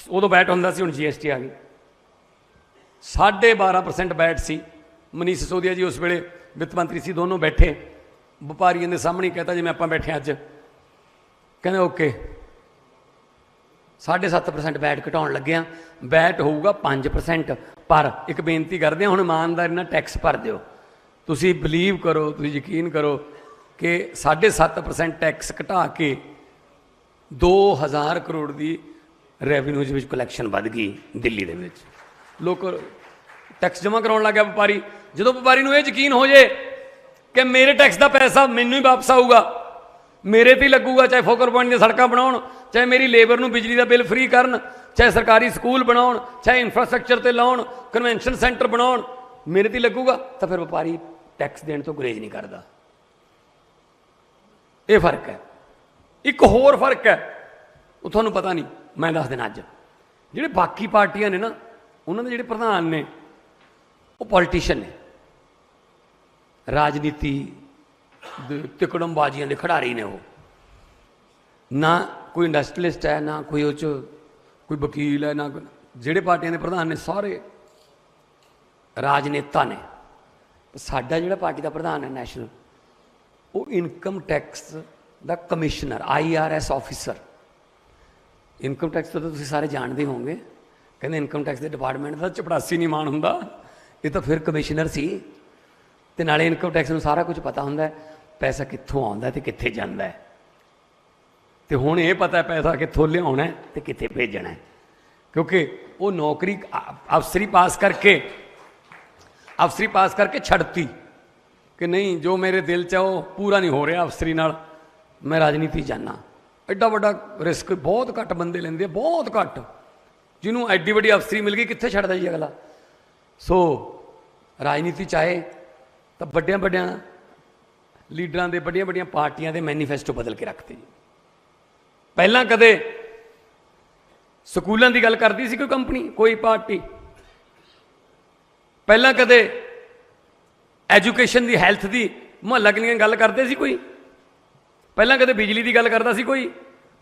उदों बैट हुंदा सी, हुण GST आ गई। 12.5% बैट सी। मनीष सिसोदिया जी उस वेले वित्त मंत्री सी, दोनों बैठे व्यापारियों के सामने, कहता जिवें आपां बैठे अज, कहंदे ओके 7.5% बैट घटाउण लगे आ, बैट होऊगा 5%। पर एक बेनती करदे आ, हुण ईमानदारी नाल टैक्स भर दिओ। तुसीं बिलीव करो, तुसीं यकीन करो कि 7.5% टैक्स घटा के 2000 करोड़ की रैवन्यूज में कलैक्शन बढ़ गई दिल्ली दे विच। लोग टैक्स जमा कराउण लग गया व्यापारी। जो व्यापारी नूं इह यकीन हो जाए कि मेरे टैक्स का पैसा मैनूं ही वापस आऊगा, मेरे ते लगूगा, चाहे फोकल पॉइंट दी सड़कां बनाउण, चाहे मेरी लेबर नूं बिजली का बिल फ्री करन, चाहे सरकारी स्कूल बनाउण, चाहे इंफ्रास्ट्रक्चर ते लाउण, कन्वेंशन सेंटर बनाउण, मेरे ते लगूगा, तो फिर व्यापारी टैक्स देण तो गुरेज नहीं करता। यह फर्क है। एक होर फर्क है, वो तुहानूं पता नहीं, मैं दस देना। अज जिहड़े बाकी पार्टियां ने ना, उन्होंने जिहड़े प्रधान ने वो पॉलिटिशियन ने, राजनीति तिकड़मबाजियां के खिडारी ने। वो ना कोई इंडस्ट्रीलिस्ट है, ना कोई उस कोई वकील है, ना जिहड़े पार्टियां के प्रधान ने सारे राजनेता ने। साडा जिहड़ा पार्टी का प्रधान है नैशनल, वो इनकम टैक्स दा commissioner, IRS officer. Income tax तो तुसीं सारे जानते होंगे, कहते इनकम टैक्स के डिपार्टमेंट का चपड़ासी नहीं मान हुंदा, ये तो फिर कमिश्नर सी। ते नाले इनकम टैक्स में सारा कुछ पता हुंदा है, पैसा कित्थों आउंदा ते कित्थे जांदा है। ते हुण ये पता है पैसा कित्थों लियाउणा है ते कित्थे भेजना है, क्योंकि वो नौकरी अफसरी पास करके छड़ती कि नहीं, जो मेरे दिल च वो पूरा नहीं हो रहा अफसरी नाल, मैं राजनीति जाना। एडा वड्डा रिस्क बहुत घट बंदे लेंदे, बहुत घट। जिन्होंने एड्डी वड्डी अफसरी मिल गई, कित्थे छड्डदा जी अगला। सो राजनीति चाहे तो बड़िया बड़िया लीडरां दे, बड़िया बड़िया पार्टियां दे मैनीफेस्टो बदल के रखते जी। पहलां कदे स्कूलों की गल करती सी कोई कंपनी, कोई पार्टी, पहलां कदे एजुकेशन की, हैल्थ की, मुहल्ला क्लीनिक गल करते सी कोई, पहलां कदे बिजली की गल करता सी कोई,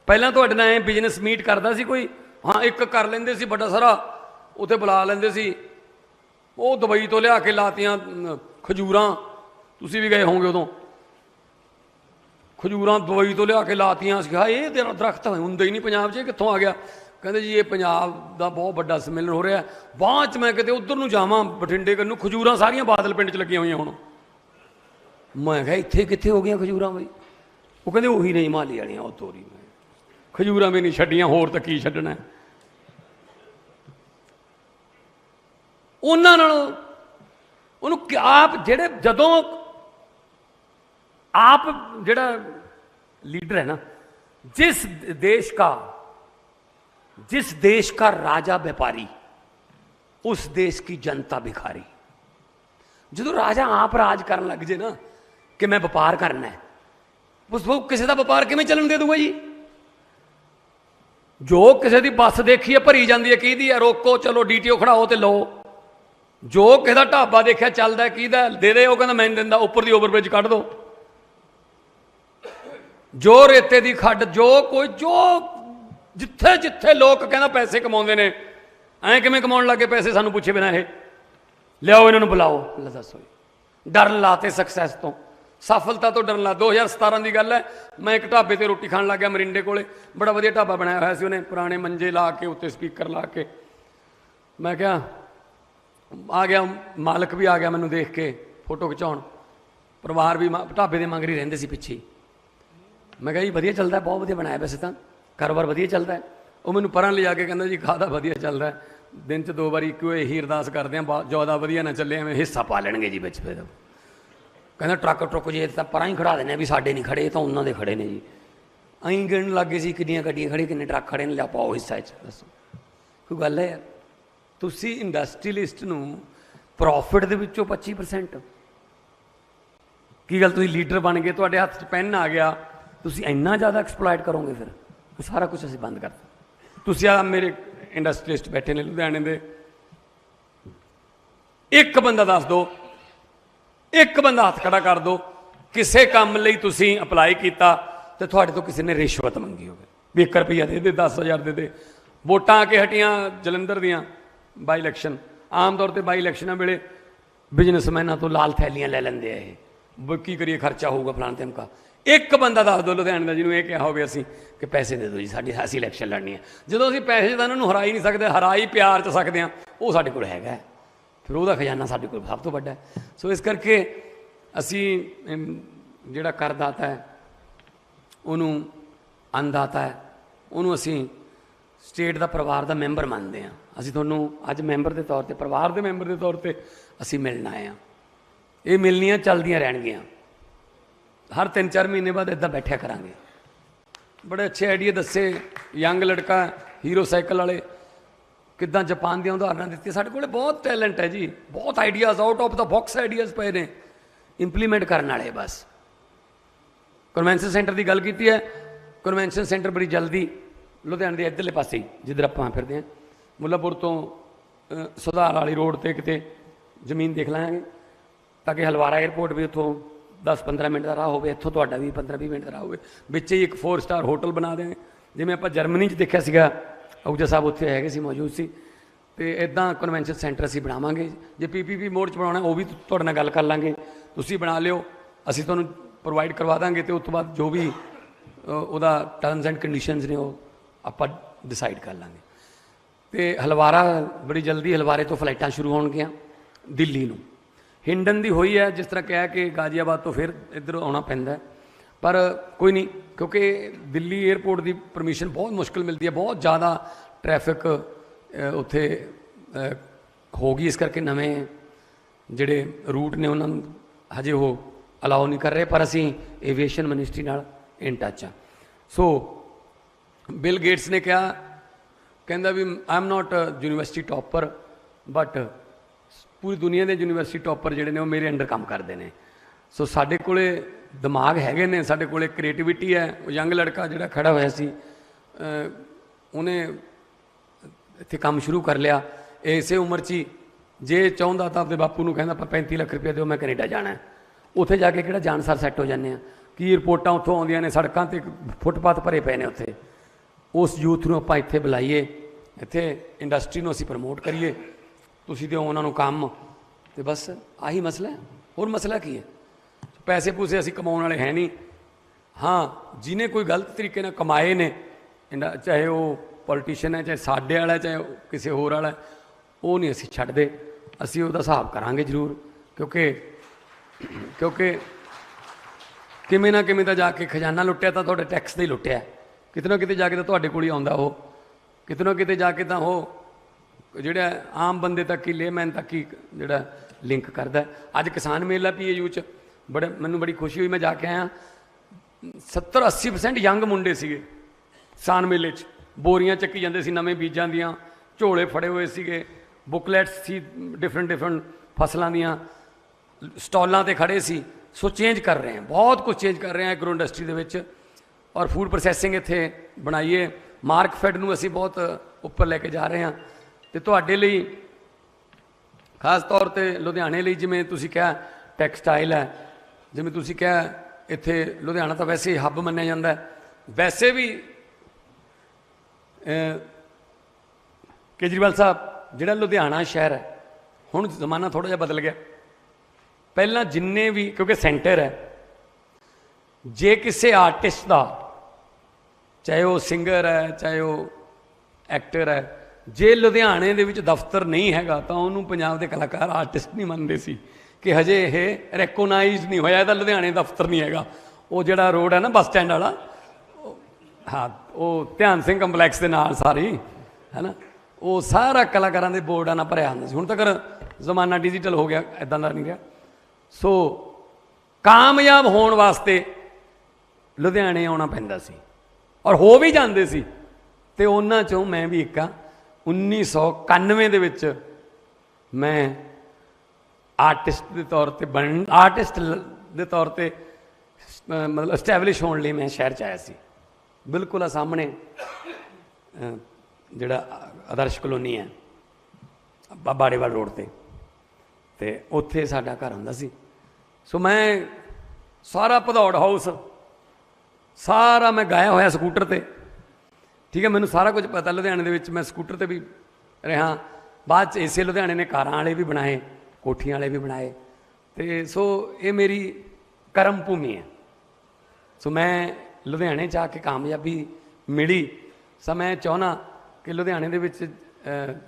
पहलां तुहाडे नाल बिजनेस मीट करता सी कोई। हाँ, एक कर लेंदे सी बड़ा सारा, उत्थे बुला लेंदे सी, वो दुबई तो लिया के लातियां खजूरां, तुसीं भी गए होंगे उदों, खजूरां दुबई तो लिया के लातियां। हाँ, ये तेरा दरख्त हुंदा ही नहीं पंजाब च, कित्थों आ गया। कहते जी ये पंजाब का बहुत बड़ा सम्मेलन हो रहा है। बाद च मैं किते उधर नूं जावां, बठिंडे कन्नू खजूरां सारियां बादल पिंड च लगियां होईयां हुण। मैं कहा इत्थे कित्थे हो गई खजूरां बई? वो कहते उही नहीं हिमालय वालियां, वो तोरी में खजूरां भी नहीं छड्डियां, होर तां की छड्डना है। उन्हां नालों उन्होंने आप जेड़े जदों आप जेड़ा लीडर है ना, जिस देश का राजा व्यापारी, उस देश की जनता भिखारी। जो राजा आप राज करन लग जे ना कि मैं व्यापार करना है, उस वो किसी का व्यापार किवें चलन दे दूंगा जी? जो किसी की बस देखी है भरी जाती है, की है, रोको चलो DTO खड़ाओ तो लो। जो किसी का ढाबा देखा चलता की दे दे, वो कहना मैं नहीं दिंदा, उपर की ओवरब्रिज कढ़ दो। जो रेते की खड्ड, जो कोई जो जिथे जिथे लोग कहना पैसे कमाते ने, ऐ किवें कमाउण लगे पैसे सानू पुछे बिना, ये लियाओ इन्होंने बुलाओ। दसो, डर लाते सक्सैस तो, सफलता तो डर ला। 2017 की गल है, मैं एक ढाबे ते रोटी खाण लग गया मरिंडे कोले, बड़ा वधिया ढाबा बनाया होया सी, उन्हें पुराने मंजे ला के उत्ते स्पीकर ला के। मैं क्या आ गया, मालक भी आ गया मैनू देख के फोटो खिचाउण, परिवार भी ढाबे के मंगरी रहिंदे सी पिछे। मैं कहा जी वधिया चलदा, बहुत वधिया बनाया, वैसे तो कारोबार वधिया चलदा है। वो मैनू परां लिजा के कहंदा जी खादा वधिया चलदा है, दिन च 2 बारी इक्को यही अरदास करते हैं, ज़्यादा वधिया ना चले, एवें हिस्सा पा लैणगे जी विच। फिर कहना ट्रक ट्रुक जे तो परां ही खड़ा देने, भी साडे नहीं खड़े, तो उन्होंने खड़े ने जी। अं गिणन लग गए सी किन्नियां गड्डियां खड़ी, किन्ने ट्रक खड़े ने, लिया पाओ हिस्सा। दसो कोई गल है यार? तुसी इंडस्ट्रीलिस्ट नूं प्रॉफिट दे विचों 25%, की गल तुसीं लीडर बन गए, तुहाडे हत्थ च पैन आ गया, तुसीं इन्ना ज़्यादा एक्सप्लॉइट करोगे, फिर सारा कुछ असीं बंद करता। तुसीं आ मेरे इंडस्ट्रीलिस्ट बैठे ने लुधियाने दे, एक बंदा दस दो, एक बंदा हाथ खड़ा कर दो, किसी काम लई तुसीं अपलाई किया तो तुहाडे तो किसी ने रिश्वत मंगी होवे, भी 1 रुपया दे दे, 10,000 दे दे। वोटां आके हटियां जलंधर दियां बाई इलैक्शन, आम तौर पर बाई इलैक्शनां वेले बिजनेसमैनां तो लाल थैलियां ले लैंदे आ, ये की करिए खर्चा होऊगा फलान तिमका। एक बंदा दस दो लुधियाने का जिन्हों ये कहा होवे असीं कि पैसे दे दो जी, साडी असीं इलैक्शन लड़नी है। जदों असीं पैसे तां उन्होंने हरा ही नहीं सकते, हरा ही प्यार च सकते हैं, वो साडे कोल हैगा, फिर वह खजाना साडे कोल सब तो वड्डा है। सो इस करके असीं जिहड़ा करदाता है उन्हों अन्नदाता है, उन्हों असीं स्टेट का परिवार का मैंबर मानते हैं। असीं तुहानूं अज मैंबर के तौर पर, परिवार के मैंबर के तौर पर असीं मिलण आए हैं। ये मिलनियां चलदियां रहणगियां, हर 3-4 महीने बाद इदा बैठा करांगे। बड़े अच्छे आइडिया दसे, यंग लड़का हीरो साइकिल वाले, किदां जापान दी उदाहरण दी। साडे कोल बहुत टैलेंट है जी, बहुत ideas, out of the box ideas पे ने, इंप्लीमेंट करने वाले। बस कन्वेंशन सेंटर की गल की है, कन्वेंशन सेंटर बड़ी जल्दी लुधियाने के इधरले पासे जिधर आप फिरते हैं, मुल्लापुर तो सुधार वाली रोड पर किते जमीन देख लाँगे, ताकि हलवारा एयरपोर्ट भी उतों 10-15 मिनट का राह हो, इतों तो 20-25 मिनट का राह हो, बिच ही एक 4 स्टार होटल बना देंगे, जिमें आप जर्मनी देखा सीगा, आहूजा साहब उत्थे है सी मौजूद सी। तो इदा कन्वेंशन सेंटर असीं बनावांगे। जे PPP मोड च बनाना, वो भी तुहाडे नाल गल कर लांगे, तुसीं बना लिओ, असीं तुहानूं प्रोवाइड करवा देंगे। तो उस तो बाद जो भी उहदा टर्म्स एंड कंडीशनस ने, वो आपां डिसाइड कर लांगे। तो हलवारा बड़ी जल्दी, हलवारे तो फ्लाइटां शुरू होणगियां दिल्ली नूं, हिंडन की हुई है, जिस तरह कहा कि गाजियाबाद तो फिर इधर आना पैंदा है, पर कोई नहीं, क्योंकि दिल्ली एयरपोर्ट की परमिशन बहुत मुश्किल मिलती है, बहुत ज़्यादा ट्रैफिक उत्थे होगी, इस करके नवे जिहड़े रूट ने उन्होंने हजे वो अलाउ नहीं कर रहे, पर असीं एविएशन मिनिस्ट्री नाल इन टच हाँ। सो बिल गेट्स ने कहा, कहंदा भी I am not university topper, but पूरी दुनिया के यूनिवर्सिटी टॉपर जिहड़े ने वो मेरे अंडर काम करते हैं। सो साडे कोले दिमाग हैगे ने, साडे कोले क्रिएटिविटी है। यंग लड़का जिहड़ा खड़ा होया सी, उन्हें इत्थे काम शुरू कर लिया इसे उम्र च ही। जे चाहुंदा तां अपने बापू नूं कहंदा 35 लाख रुपया दिओ, मैं कनेडा जाना है। उत्थे जाके किहड़ा जानसार सैट हो जाने, की रिपोर्टां उत्थों आउंदियां ने, सड़कां ते फुटपाथ भरे पे ने उत्थे। उस यूथ नूं आपां इत्थे बुलाईए, इत्थे इंडस्ट्री नूं असीं प्रमोट करिए, तुसीं दिओ उन्हां नूं काम, ते बस आही मसला है। होर मसला की है? पैसे पूसे असीं कमाउण वाले है नहीं। हाँ, जिन्हें कोई गलत तरीके नाल कमाए ने, चाहे वो पॉलिटिशियन है, चाहे साडे वाला है, चाहे किसी होर वाला है, वो नहीं असीं छड्डदे। असीं उहदा हिसाब करांगे जरूर, क्योंकि किवें ना किवें तां जाके खजाना लुट्टिया तां तुहाडे टैक्स दे ही लुट्टिया, किते ना किते जाके तां तुहाडे कोल ही आउंदा, वो किते ना किते जाके तां वो जिहड़ा आम बंदे तक ही, लेमैन तक ही जिहड़ा लिंक करदा। अज किसान मेला PAU च बड़े मैनूं बड़ी खुशी हुई, मैं जाके आया, 70-80% यंग मुंडे सीगे किसान मेले च, बोरियां चक्की जांदे सी नवें बीजां दियां, झोले फड़े हुए सीगे, बुकलैट्स सी डिफरेंट फसलों दियां, स्टॉलों ते खड़े सी। सो चेंज कर रहे हैं, बहुत कुछ चेंज कर रहे हैं एग्रो इंडस्ट्री दे विच, और फूड प्रोसैसिंग इत्थे बनाइए, मार्कफेड नूं असीं बहुत उपर लैके जा रहे हैं। तो तुहाडे लई खास तौर पर लुधियाने लई, जिवें तुसीं कहा टैक्सटाइल है, जिवें तुसीं कहा ਇੱਥੇ ਲੁਧਿਆਣਾ ਤਾਂ ਵੈਸੇ ਹੀ ਹੱਬ ਮੰਨਿਆ ਜਾਂਦਾ ਹੈ। ਵੈਸੇ ਵੀ ਕੇਜਰੀਵਾਲ ਸਾਹਿਬ ਜਿਹੜਾ ਲੁਧਿਆਣਾ ਸ਼ਹਿਰ ਹੈ, ਹੁਣ ਜ਼ਮਾਨਾ ਥੋੜ੍ਹਾ ਜਿਹਾ ਬਦਲ ਗਿਆ। ਪਹਿਲਾਂ ਜਿੰਨੇ ਵੀ, ਕਿਉਂਕਿ ਸੈਂਟਰ ਹੈ, ਜੇ ਕਿਸੇ ਆਰਟਿਸਟ ਦਾ, ਚਾਹੇ ਉਹ ਸਿੰਗਰ ਹੈ ਚਾਹੇ ਉਹ ਐਕਟਰ ਹੈ, ਜੇ ਲੁਧਿਆਣੇ ਦੇ ਵਿੱਚ ਦਫ਼ਤਰ ਨਹੀਂ ਹੈਗਾ ਤਾਂ ਉਹਨੂੰ ਪੰਜਾਬ ਦੇ ਕਲਾਕਾਰ ਆਰਟਿਸਟ ਨਹੀਂ ਮੰਨਦੇ ਸੀ ਕਿ ਹਜੇ ਇਹ ਰੈਕੋਨਾਈਜ਼ ਨਹੀਂ ਹੋਇਆ, ਇਹਦਾ ਲੁਧਿਆਣੇ ਦਫ਼ਤਰ ਨਹੀਂ ਹੈਗਾ। ਉਹ ਜਿਹੜਾ ਰੋਡ ਹੈ ਨਾ ਬੱਸ ਸਟੈਂਡ ਵਾਲਾ, ਹਾਂ, ਉਹ ਧਿਆਨ ਸਿੰਘ ਕੰਪਲੈਕਸ ਦੇ ਨਾਲ ਸਾਰੀ ਹੈ ਨਾ, ਉਹ ਸਾਰਾ ਕਲਾਕਾਰਾਂ ਦੇ ਬੋਰਡਾਂ ਨਾਲ ਭਰਿਆ ਹੁੰਦਾ ਸੀ। ਹੁਣ ਤੱਕ ਜ਼ਮਾਨਾ ਡਿਜੀਟਲ ਹੋ ਗਿਆ, ਇੱਦਾਂ ਦਾ ਨਹੀਂ ਰਿਹਾ। ਸੋ ਕਾਮਯਾਬ ਹੋਣ ਵਾਸਤੇ ਲੁਧਿਆਣੇ ਆਉਣਾ ਪੈਂਦਾ ਸੀ, ਔਰ ਹੋ ਵੀ ਜਾਂਦੇ ਸੀ। ਅਤੇ ਉਹਨਾਂ 'ਚੋਂ ਮੈਂ ਵੀ ਇੱਕ ਹਾਂ। 1991 ਦੇ ਵਿੱਚ ਮੈਂ ਆਰਟਿਸਟ ਦੇ ਤੌਰ 'ਤੇ ਆਰਟਿਸਟ ਦੇ ਤੌਰ 'ਤੇ ਮਤਲਬ ਐਸਟੈਬਲਿਸ਼ ਹੋਣ ਲਈ ਮੈਂ ਸ਼ਹਿਰ 'ਚ ਆਇਆ ਸੀ। ਬਿਲਕੁਲ ਆ ਸਾਹਮਣੇ ਜਿਹੜਾ ਆਦਰਸ਼ ਕਲੋਨੀ ਹੈ ਬਾੜੇਵਾਲ ਰੋਡ 'ਤੇ, ਅਤੇ ਉੱਥੇ ਸਾਡਾ ਘਰ ਹੁੰਦਾ ਸੀ। ਸੋ ਮੈਂ ਸਾਰਾ ਭਦੌੜ ਹਾਊਸ ਸਾਰਾ ਮੈਂ ਗਾਇਆ ਹੋਇਆ ਸਕੂਟਰ 'ਤੇ, ਠੀਕ ਹੈ। ਮੈਨੂੰ ਸਾਰਾ ਕੁਝ ਪਤਾ। ਲੁਧਿਆਣੇ ਦੇ ਵਿੱਚ ਮੈਂ ਸਕੂਟਰ 'ਤੇ ਵੀ ਰਿਹਾ। ਬਾਅਦ 'ਚ ਇਸੇ ਲੁਧਿਆਣੇ ਨੇ ਕਾਰਾਂ ਵਾਲੇ ਵੀ ਬਣਾਏ, ਕੋਠੀਆਂ ਵਾਲੇ ਵੀ ਬਣਾਏ। ਅਤੇ ਸੋ ਇਹ ਮੇਰੀ ਕਰਮ ਭੂਮੀ ਹੈ। ਸੋ ਮੈਂ ਲੁਧਿਆਣੇ 'ਚ ਆ ਕੇ ਕਾਮਯਾਬੀ ਮਿਲੀ। ਸੋ ਮੈਂ ਚਾਹੁੰਦਾ ਕਿ ਲੁਧਿਆਣੇ ਦੇ ਵਿੱਚ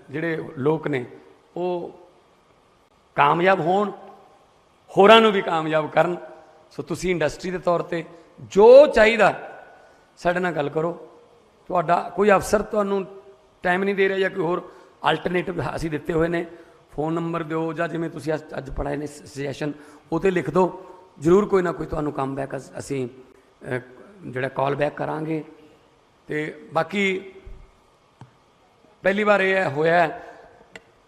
ਜਿਹੜੇ ਲੋਕ ਨੇ ਉਹ ਕਾਮਯਾਬ ਹੋਣ, ਹੋਰਾਂ ਨੂੰ ਵੀ ਕਾਮਯਾਬ ਕਰਨ। ਸੋ ਤੁਸੀਂ ਇੰਡਸਟਰੀ ਦੇ ਤੌਰ 'ਤੇ ਜੋ ਚਾਹੀਦਾ ਸਾਡੇ ਨਾਲ ਗੱਲ ਕਰੋ। ਤੁਹਾਡਾ ਕੋਈ ਅਫਸਰ ਤੁਹਾਨੂੰ ਟਾਈਮ ਨਹੀਂ ਦੇ ਰਿਹਾ ਜਾਂ ਕੋਈ ਹੋਰ ਆਲਟਰਨੇਟਿਵ ਅਸੀਂ ਦਿੱਤੇ ਹੋਏ ਨੇ, ਫ਼ੋਨ ਨੰਬਰ ਦਿਓ, ਜਾਂ ਜਿਵੇਂ ਤੁਸੀਂ ਅੱਜ ਪੜ੍ਹਾਏ ਨੇ ਸੁਜੈਸ਼ਨ, ਉਹ 'ਤੇ ਲਿਖ ਦਿਓ। ਜ਼ਰੂਰ ਕੋਈ ਨਾ ਕੋਈ ਤੁਹਾਨੂੰ ਕੰਮ ਬੈਕ ਅਸੀਂ ਜਿਹੜਾ ਕਾਲ ਬੈਕ ਕਰਾਂਗੇ। ਅਤੇ ਬਾਕੀ ਪਹਿਲੀ ਵਾਰ ਇਹ ਹੋਇਆ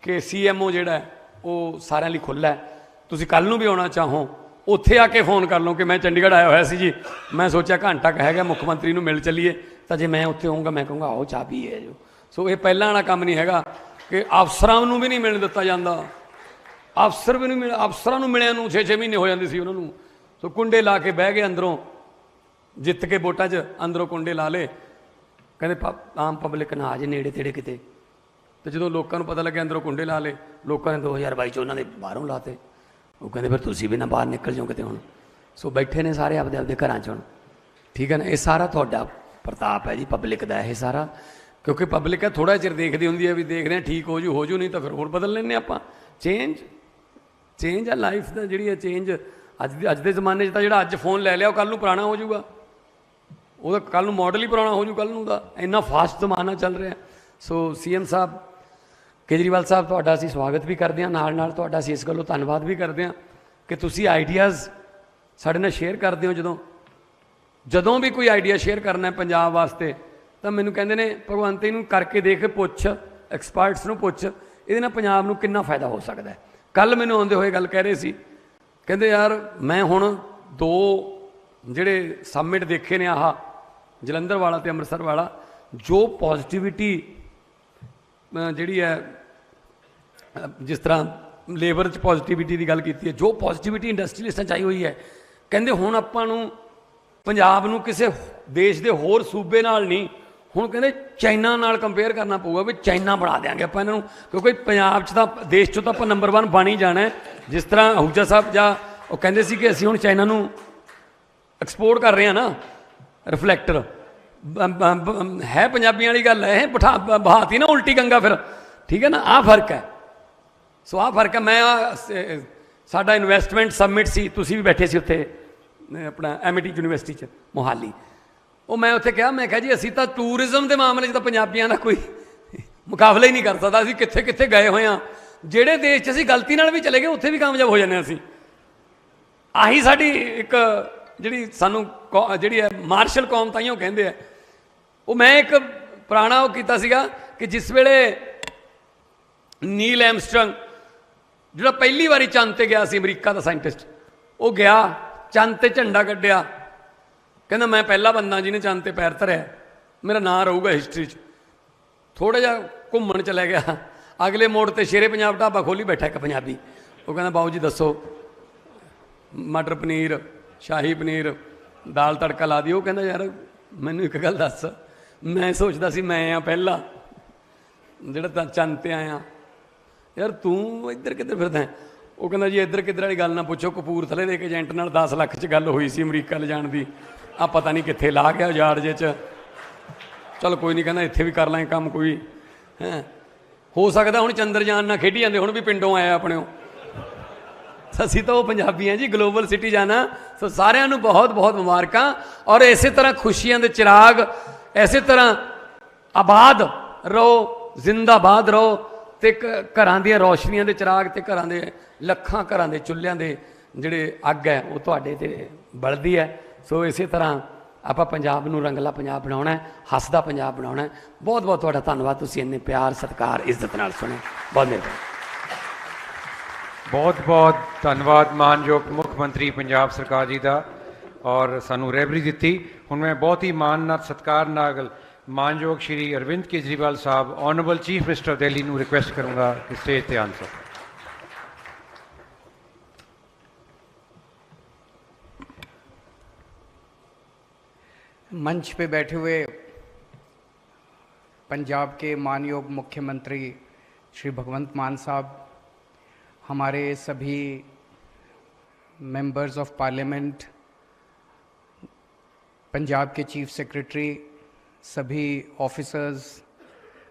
ਕਿ CMO ਜਿਹੜਾ ਉਹ ਸਾਰਿਆਂ ਲਈ ਖੁੱਲ੍ਹਾ ਹੈ। ਤੁਸੀਂ ਕੱਲ੍ਹ ਨੂੰ ਵੀ ਆਉਣਾ ਚਾਹੋ, ਉੱਥੇ ਆ ਕੇ ਫ਼ੋਨ ਕਰ ਲਓ ਕਿ ਮੈਂ ਚੰਡੀਗੜ੍ਹ ਆਇਆ ਹੋਇਆ ਸੀ ਜੀ, ਮੈਂ ਸੋਚਿਆ ਘੰਟਾ ਕੁ ਹੈਗਾ, ਮੁੱਖ ਮੰਤਰੀ ਨੂੰ ਮਿਲ ਚੱਲੀਏ। ਤਾਂ ਜੇ ਮੈਂ ਉੱਥੇ ਹੋਊਂਗਾ ਮੈਂ ਕਹੂੰਗਾ ਆਓ ਚਾਹ ਪੀਏ ਜੋ। ਸੋ ਇਹ ਪਹਿਲਾਂ ਵਾਲਾ ਕੰਮ ਨਹੀਂ ਹੈਗਾ ਕਿ ਅਫਸਰਾਂ ਨੂੰ ਵੀ ਨਹੀਂ ਮਿਲਣ ਦਿੱਤਾ ਜਾਂਦਾ। ਅਫਸਰ ਵੀ ਨਹੀਂ ਅਫਸਰਾਂ ਨੂੰ ਮਿਲਿਆ ਨੂੰ 6-6 ਮਹੀਨੇ ਹੋ ਜਾਂਦੇ ਸੀ ਉਹਨਾਂ ਨੂੰ। ਸੋ ਕੁੰਡੇ ਲਾ ਕੇ ਬਹਿ ਗਏ ਅੰਦਰੋਂ, ਜਿੱਤ ਕੇ ਵੋਟਾਂ 'ਚ ਅੰਦਰੋਂ ਕੁੰਡੇ ਲਾ ਲਏ। ਕਹਿੰਦੇ ਆਮ ਪਬਲਿਕ ਨਾ ਆ ਜੇ ਨੇੜੇ ਤੇੜੇ ਕਿਤੇ। ਅਤੇ ਜਦੋਂ ਲੋਕਾਂ ਨੂੰ ਪਤਾ ਲੱਗਿਆ ਅੰਦਰੋਂ ਕੁੰਡੇ ਲਾ ਲਏ, ਲੋਕਾਂ ਨੇ 2022 'ਚ ਉਹਨਾਂ ਦੇ ਬਾਹਰੋਂ ਲਾਤੇ। ਉਹ ਕਹਿੰਦੇ ਫਿਰ ਤੁਸੀਂ ਵੀ ਨਾ ਬਾਹਰ ਨਿਕਲ ਜਾਓ ਕਿਤੇ ਹੁਣ। ਸੋ ਬੈਠੇ ਨੇ ਸਾਰੇ ਆਪਦੇ ਆਪਦੇ ਘਰਾਂ 'ਚ ਹੁਣ, ਠੀਕ ਹੈ ਨਾ। ਇਹ ਸਾਰਾ ਤੁਹਾਡਾ ਪ੍ਰਤਾਪ ਹੈ ਜੀ, ਪਬਲਿਕ ਦਾ ਇਹ ਸਾਰਾ। ਕਿਉਂਕਿ ਪਬਲਿਕ ਹੈ, ਥੋੜ੍ਹਾ ਚਿਰ ਦੇਖਦੀ ਹੁੰਦੀ ਹੈ ਵੀ ਦੇਖਦੇ ਹਾਂ ਠੀਕ ਹੋ ਜੂ, ਨਹੀਂ ਤਾਂ ਫਿਰ ਹੋਰ ਬਦਲ ਲੈਂਦੇ ਆਪਾਂ। ਚੇਂਜ ਆ ਲਾਈਫ ਦਾ, ਜਿਹੜੀ ਹੈ ਚੇਂਜ। ਅੱਜ ਦੇ ਜ਼ਮਾਨੇ 'ਚ ਤਾਂ ਜਿਹੜਾ ਅੱਜ ਫੋਨ ਲੈ ਲਿਆ ਉਹ ਕੱਲ੍ਹ ਨੂੰ ਪੁਰਾਣਾ ਹੋ ਜਾਊਗਾ, ਉਹਦਾ ਕੱਲ੍ਹ ਨੂੰ ਮਾਡਲ ਹੀ ਪੁਰਾਣਾ ਹੋ ਜੂ ਕੱਲ੍ਹ ਨੂੰ ਦਾ। ਇੰਨਾ ਫਾਸਟ ਜ਼ਮਾਨਾ ਚੱਲ ਰਿਹਾ। ਸੋ CM ਸਾਹਿਬ ਕੇਜਰੀਵਾਲ ਸਾਹਿਬ, ਤੁਹਾਡਾ ਅਸੀਂ ਸਵਾਗਤ ਵੀ ਕਰਦੇ ਹਾਂ, ਨਾਲ ਨਾਲ ਤੁਹਾਡਾ ਅਸੀਂ ਇਸ ਗੱਲੋਂ ਧੰਨਵਾਦ ਵੀ ਕਰਦੇ ਹਾਂ ਕਿ ਤੁਸੀਂ ਆਈਡੀਆਜ਼ ਸਾਡੇ ਨਾਲ ਸ਼ੇਅਰ ਕਰਦੇ ਹੋ। ਜਦੋਂ ਵੀ ਕੋਈ ਆਈਡੀਆ ਸ਼ੇਅਰ ਕਰਨਾ ਪੰਜਾਬ ਵਾਸਤੇ ਤਾਂ ਮੈਨੂੰ ਕਹਿੰਦੇ ਨੇ ਭਗਵੰਤ ਇਹਨੂੰ ਕਰਕੇ ਦੇਖ, ਪੁੱਛ ਐਕਸਪਰਟਸ ਨੂੰ, ਪੁੱਛ ਇਹਦੇ ਨਾਲ ਪੰਜਾਬ ਨੂੰ ਕਿੰਨਾ ਫਾਇਦਾ ਹੋ ਸਕਦਾ ਹੈ। ਕੱਲ੍ਹ ਮੈਨੂੰ ਆਉਂਦੇ ਹੋਏ ਗੱਲ ਕਹਿ ਰਹੇ ਸੀ, ਕਹਿੰਦੇ ਯਾਰ ਮੈਂ ਹੁਣ 2 ਜਿਹੜੇ ਸਮਿਟ ਦੇਖੇ ਨੇ, ਆਹ ਜਲੰਧਰ ਵਾਲਾ ਅਤੇ ਅੰਮ੍ਰਿਤਸਰ ਵਾਲਾ, ਜੋ ਪੋਜ਼ੀਟਿਵਿਟੀ ਜਿਹੜੀ ਹੈ, ਜਿਸ ਤਰ੍ਹਾਂ ਲੇਬਰ 'ਚ ਪੋਜ਼ੀਟਿਵਿਟੀ ਦੀ ਗੱਲ ਕੀਤੀ ਹੈ, ਜੋ ਪੋਜ਼ੀਟਿਵਿਟੀ ਇੰਡਸਟਰੀਲਿਸਟਾਂ 'ਚ ਆਈ ਹੋਈ ਹੈ, ਕਹਿੰਦੇ ਹੁਣ ਆਪਾਂ ਨੂੰ ਪੰਜਾਬ ਨੂੰ ਕਿਸੇ ਦੇਸ਼ ਦੇ ਹੋਰ ਸੂਬੇ ਨਾਲ ਨਹੀਂ, ਹੁਣ ਕਹਿੰਦੇ ਚਾਈਨਾ ਨਾਲ ਕੰਪੇਅਰ ਕਰਨਾ ਪਊਗਾ ਵੀ ਚਾਈਨਾ ਬਣਾ ਦਿਆਂਗੇ ਆਪਾਂ ਇਹਨਾਂ ਨੂੰ। ਕਿਉਂਕਿ ਪੰਜਾਬ 'ਚ ਤਾਂ ਦੇਸ਼ 'ਚੋਂ ਤਾਂ ਆਪਾਂ ਨੰਬਰ 1 ਬਣ ਹੀ ਜਾਣਾ। ਜਿਸ ਤਰ੍ਹਾਂ ਅਹੂਜਾ ਸਾਹਿਬ ਜਾਂ ਉਹ ਕਹਿੰਦੇ ਸੀ ਕਿ ਅਸੀਂ ਹੁਣ ਚਾਈਨਾ ਨੂੰ ਐਕਸਪੋਰਟ ਕਰ ਰਹੇ ਹਾਂ ਨਾ ਰਿਫਲੈਕਟਰ। ਹੈ ਪੰਜਾਬੀਆਂ ਵਾਲੀ ਗੱਲ ਹੈ, ਇਹ ਬਹਾਤੀ ਨਾ ਉਲਟੀ ਗੰਗਾ ਫਿਰ, ਠੀਕ ਹੈ ਨਾ। ਆਹ ਫਰਕ ਹੈ। ਸੋ ਆਹ ਫਰਕ ਹੈ। ਮੈਂ ਸਾਡਾ ਇਨਵੈਸਟਮੈਂਟ ਸਮਿਟ ਸੀ, ਤੁਸੀਂ ਵੀ ਬੈਠੇ ਸੀ ਉੱਥੇ ਆਪਣਾ MIT ਯੂਨੀਵਰਸਿਟੀ 'ਚ ਮੋਹਾਲੀ। ਉਹ ਮੈਂ ਉੱਥੇ ਕਿਹਾ, ਮੈਂ ਕਿਹਾ ਜੀ ਅਸੀਂ ਤਾਂ ਟੂਰਿਜ਼ਮ ਦੇ ਮਾਮਲੇ 'ਚ ਤਾਂ ਪੰਜਾਬੀਆਂ ਦਾ ਕੋਈ ਮੁਕਾਬਲਾ ਹੀ ਨਹੀਂ ਕਰ ਸਕਦਾ। ਅਸੀਂ ਕਿੱਥੇ ਕਿੱਥੇ ਗਏ ਹੋਏ ਹਾਂ, ਜਿਹੜੇ ਦੇਸ਼ 'ਚ ਅਸੀਂ ਗਲਤੀ ਨਾਲ ਵੀ ਚਲੇ ਗਏ ਉੱਥੇ ਵੀ ਕਾਮਯਾਬ ਹੋ ਜਾਂਦੇ ਹਾਂ ਅਸੀਂ। ਆਹੀ ਸਾਡੀ ਇੱਕ ਜਿਹੜੀ ਸਾਨੂੰ ਜਿਹੜੀ ਹੈ ਮਾਰਸ਼ਲ ਕੌਮ ਤਾਈਓ ਕਹਿੰਦੇ ਆ। ਉਹ ਮੈਂ ਇੱਕ ਪੁਰਾਣਾ ਉਹ ਕੀਤਾ ਸੀਗਾ ਕਿ ਜਿਸ ਵੇਲੇ ਨੀਲ ਐਮਸਟਰੰਗ ਜਿਹੜਾ ਪਹਿਲੀ ਵਾਰੀ ਚੰਦ 'ਤੇ ਗਿਆ ਸੀ, ਅਮਰੀਕਾ ਦਾ ਸਾਇੰਟਿਸਟ, ਉਹ ਗਿਆ ਚੰਦ 'ਤੇ ਝੰਡਾ ਕੱਢਿਆ, ਕਹਿੰਦਾ ਮੈਂ ਪਹਿਲਾ ਬੰਦਾ ਜਿਹਨੇ ਚੰਦ 'ਤੇ ਪੈਰ ਧਰਿਆ, ਮੇਰਾ ਨਾਂ ਰਹੂਗਾ ਹਿਸਟਰੀ 'ਚ। ਥੋੜ੍ਹਾ ਜਿਹਾ ਘੁੰਮਣ ਚਲਾ ਗਿਆ, ਅਗਲੇ ਮੋੜ 'ਤੇ ਸ਼ੇਰੇ ਪੰਜਾਬ ਢਾਬਾ ਖੋਲ੍ਹੀ ਬੈਠਾ ਇੱਕ ਪੰਜਾਬੀ। ਉਹ ਕਹਿੰਦਾ ਬਾਊ ਜੀ ਦੱਸੋ, ਮਟਰ ਪਨੀਰ शाही पनीर दाल तड़का ला दी। वो कहता यार मैनू एक गल दस, मैं सोचता सी मैं आ पहला ਜਿਹੜਾ ਚੰਨ ਤੇ ਆਇਆ, ਯਾਰ ਤੂੰ ਇੱਧਰ ਕਿੱਧਰ ਫਿਰਦਾ? ਉਹ ਕਹਿੰਦਾ ਜੀ ਇੱਧਰ ਕਿੱਧਰ ਵਾਲੀ ਗੱਲ ਨਾ ਪੁੱਛੋ, ਕਪੂਰਥਲੇ ਦੇ ਇੱਕ ਏਜੰਟ ਨਾਲ 10 ਲੱਖ 'ਚ ਗੱਲ ਹੋਈ ਸੀ ਅਮਰੀਕਾ ਲਿਜਾਣ ਦੀ, ਆ ਪਤਾ ਨਹੀਂ ਕਿੱਥੇ ਲਾ ਗਿਆ ਉਜਾੜ ਜੇ 'ਚ। ਚਲ ਕੋਈ ਨਹੀਂ, ਕਹਿੰਦਾ ਇੱਥੇ ਵੀ ਕਰ ਲਾਂਗੇ ਕੰਮ ਕੋਈ ਹੈ। ਹੋ ਸਕਦਾ ਹੁਣ ਚੰਦਰਯਾਨ ਨਾਲ ਖੇਡੀ ਜਾਂਦੇ, ਹੁਣ ਵੀ ਪਿੰਡੋਂ ਆਇਆ ਆਪਣਿਓ। ਅਸੀਂ ਤਾਂ ਉਹ ਪੰਜਾਬੀ ਹਾਂ ਜੀ, ਗਲੋਬਲ ਸਿਟੀ ਜਾਣਾ। ਸੋ ਸਾਰਿਆਂ ਨੂੰ ਬਹੁਤ ਬਹੁਤ ਮੁਬਾਰਕਾਂ। ਔਰ ਇਸੇ ਤਰ੍ਹਾਂ ਖੁਸ਼ੀਆਂ ਦੇ ਚਿਰਾਗ ਇਸੇ ਤਰ੍ਹਾਂ ਆਬਾਦ ਰਹੋ, ਜ਼ਿੰਦਾਬਾਦ ਰਹੋ, ਅਤੇ ਘਰਾਂ ਦੀਆਂ ਰੌਸ਼ਨੀਆਂ ਦੇ ਚਿਰਾਗ ਅਤੇ ਘਰਾਂ ਦੇ ਲੱਖਾਂ ਘਰਾਂ ਦੇ ਚੁੱਲ੍ਹਿਆਂ ਦੇ ਜਿਹੜੇ ਅੱਗ ਹੈ ਉਹ ਤੁਹਾਡੇ 'ਤੇ ਬਲਦੀ ਹੈ। ਸੋ ਇਸੇ ਤਰ੍ਹਾਂ ਆਪਾਂ ਪੰਜਾਬ ਨੂੰ ਰੰਗਲਾ ਪੰਜਾਬ ਬਣਾਉਣਾ, ਹੱਸਦਾ ਪੰਜਾਬ ਬਣਾਉਣਾ। ਬਹੁਤ ਬਹੁਤ ਤੁਹਾਡਾ ਧੰਨਵਾਦ, ਤੁਸੀਂ ਇੰਨੇ ਪਿਆਰ ਸਤਿਕਾਰ ਇੱਜ਼ਤ ਨਾਲ ਸੁਣੇ। ਬਹੁਤ ਮਿਹਰਬਾਨੀ। बहुत बहुत धन्यवाद मानयोग मुख मंत्री पंजाब सरकार जी का, और सानू रहबरी दी। हुण मैं बहुत ही मान नाल सत्कार नाल मानयोग श्री अरविंद केजरीवाल साहब honourable chief minister of Delhi नू रिक्वेस्ट करूँगा कि स्टेज ते आन सकें। मंच पे बैठे हुए पंजाब के मानयोग मुख्यमंत्री श्री भगवंत मान साहब, हमारे सभी मेंबर्स ऑफ पार्लियामेंट, पंजाब के चीफ सेक्रेटरी, सभी ऑफिसर्स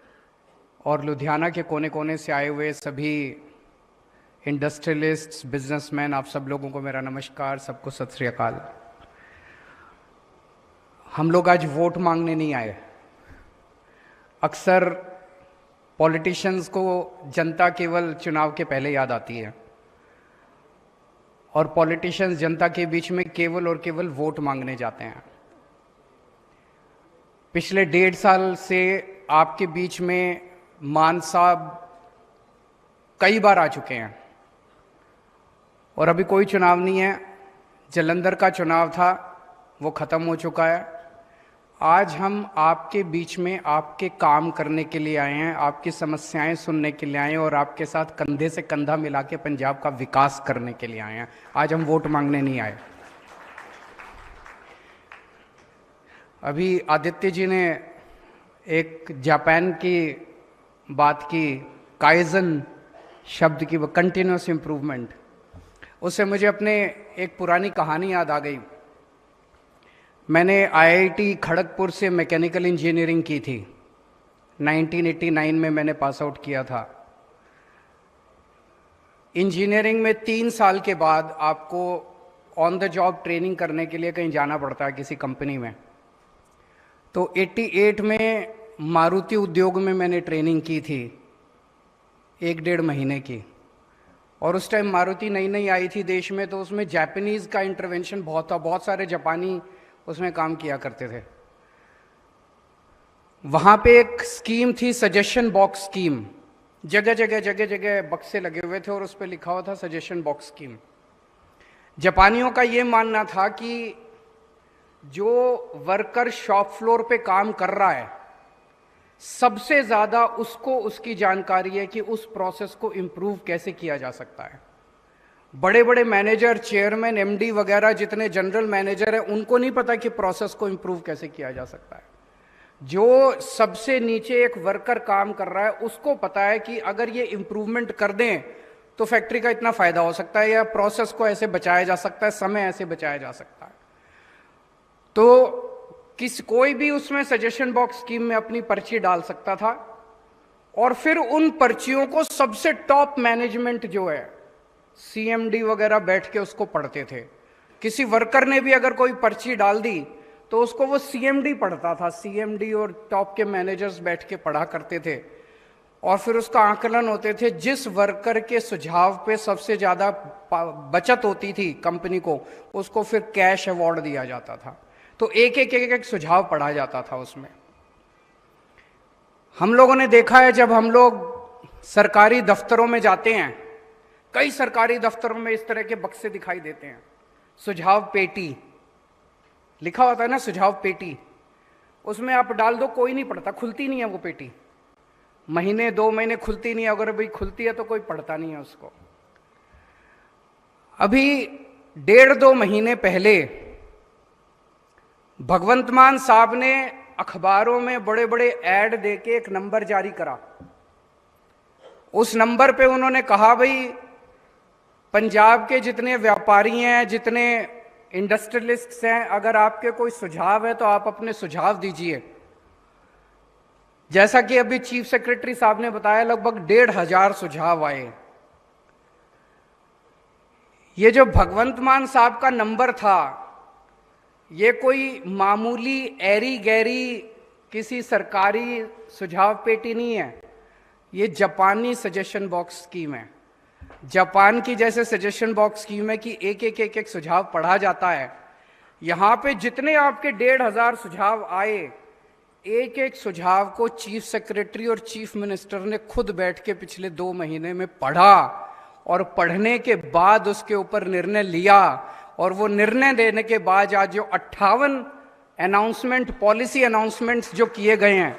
और लुधियाना के कोने कोने से आए हुए सभी इंडस्ट्रियलिस्ट्स, बिजनेसमैन, आप सब लोगों को मेरा नमस्कार, सबको सत श्री अकाल। हम लोग आज वोट मांगने नहीं आए। अक्सर पॉलिटिशियंस को जनता केवल चुनाव के पहले याद आती है, और पॉलिटिशियंस जनता के बीच में केवल और केवल वोट मांगने जाते हैं। पिछले 1.5 साल से आपके बीच में मान साहब कई बार आ चुके हैं, और अभी कोई चुनाव नहीं है। जालंधर का चुनाव था, वो ख़त्म हो चुका है। आज हम आपके बीच में आपके काम करने के लिए आए हैं, आपकी समस्याएं सुनने के लिए आए हैं, और आपके साथ कंधे से कंधा मिला के पंजाब का विकास करने के लिए आए हैं। आज हम वोट मांगने नहीं आए। अभी आदित्य जी ने एक जापान की बात की, काइजन शब्द की, वो कंटिन्यूस इम्प्रूवमेंट, उससे मुझे अपने एक पुरानी कहानी याद आ गई। मैंने आईआईटी खड़गपुर से मैकेनिकल इंजीनियरिंग की थी, 1989 में मैंने पास आउट किया था। इंजीनियरिंग में 3 साल के बाद आपको ऑन द जॉब ट्रेनिंग करने के लिए कहीं जाना पड़ता है किसी कंपनी में। तो 88 में मारुति उद्योग में मैंने ट्रेनिंग की थी 1-1.5 महीने की, और उस टाइम मारुति नई नई आई थी देश में, तो उसमें जापानीज़ का इंटरवेंशन बहुत था, बहुत सारे जापानी उसमें काम किया करते थे। वहाँ पे एक स्कीम थी, सजेशन बॉक्स स्कीम। जगह जगह बक्से लगे हुए थे और उस पर लिखा हुआ था सजेशन बॉक्स स्कीम। जापानियों का ये मानना था कि जो वर्कर शॉप फ्लोर पे काम कर रहा है, सबसे ज़्यादा उसको उसकी जानकारी है कि उस प्रोसेस को इम्प्रूव कैसे किया जा सकता है। बड़े बड़े मैनेजर, चेयरमैन, एमडी वगैरह, जितने जनरल मैनेजर हैं, उनको नहीं पता कि प्रोसेस को इम्प्रूव कैसे किया जा सकता है। जो सबसे नीचे एक वर्कर काम कर रहा है, उसको पता है कि अगर ये इम्प्रूवमेंट कर दें तो फैक्ट्री का इतना फायदा हो सकता है, या प्रोसेस को ऐसे बचाया जा सकता है, समय ऐसे बचाया जा सकता है। तो कोई भी उसमें सजेशन बॉक्स स्कीम में अपनी पर्ची डाल सकता था, और फिर उन पर्चियों को सबसे टॉप मैनेजमेंट जो है, सीएमडी वगैरह बैठ के उसको पढ़ते थे। किसी वर्कर ने भी अगर कोई पर्ची डाल दी तो उसको वो सीएमडी पढ़ता था, सीएमडी और टॉप के मैनेजर्स बैठ के पढ़ा करते थे, और फिर उसका आकलन होते थे। जिस वर्कर के सुझाव पे सबसे ज़्यादा बचत होती थी कंपनी को, उसको फिर कैश अवार्ड दिया जाता था। तो एक सुझाव पढ़ा जाता था उसमें। हम लोगों ने देखा है, जब हम लोग सरकारी दफ्तरों में जाते हैं, कई सरकारी दफ्तरों में इस तरह के बक्से दिखाई देते हैं, सुझाव पेटी लिखा होता है ना, सुझाव पेटी। उसमें आप डाल दो, कोई नहीं पढ़ता, खुलती नहीं है वो पेटी, महीने 2 महीने खुलती नहीं है। अगर भाई खुलती है तो कोई पढ़ता नहीं है उसको। अभी 1.5-2 महीने पहले भगवंत मान साहब ने अखबारों में बड़े बड़े ऐड देके एक नंबर जारी करा। उस नंबर पे उन्होंने कहा, भाई पंजाब के जितने व्यापारी हैं, जितने इंडस्ट्रियलिस्ट्स हैं, अगर आपके कोई सुझाव है तो आप अपने सुझाव दीजिए। जैसा कि अभी चीफ सेक्रेटरी साहब ने बताया, लगभग 1,500 सुझाव आए। ये जो भगवंत मान साहब का नंबर था, ये कोई मामूली ऐरी गैरी किसी सरकारी सुझाव पेटी नहीं है, ये जापानी सजेशन बॉक्स स्कीम है। जापान की जैसे सजेशन बॉक्स स्कीम है कि एक सुझाव पढ़ा जाता है, यहां पे जितने आपके 1,500 सुझाव आए, एक सुझाव को चीफ सेक्रेटरी और चीफ मिनिस्टर ने खुद बैठ के पिछले 2 महीने में पढ़ा और पढ़ने के बाद उसके ऊपर निर्णय लिया। और वो निर्णय देने के बाद आज जो 58 अनाउंसमेंट, पॉलिसी अनाउंसमेंट्स जो किए गए हैं,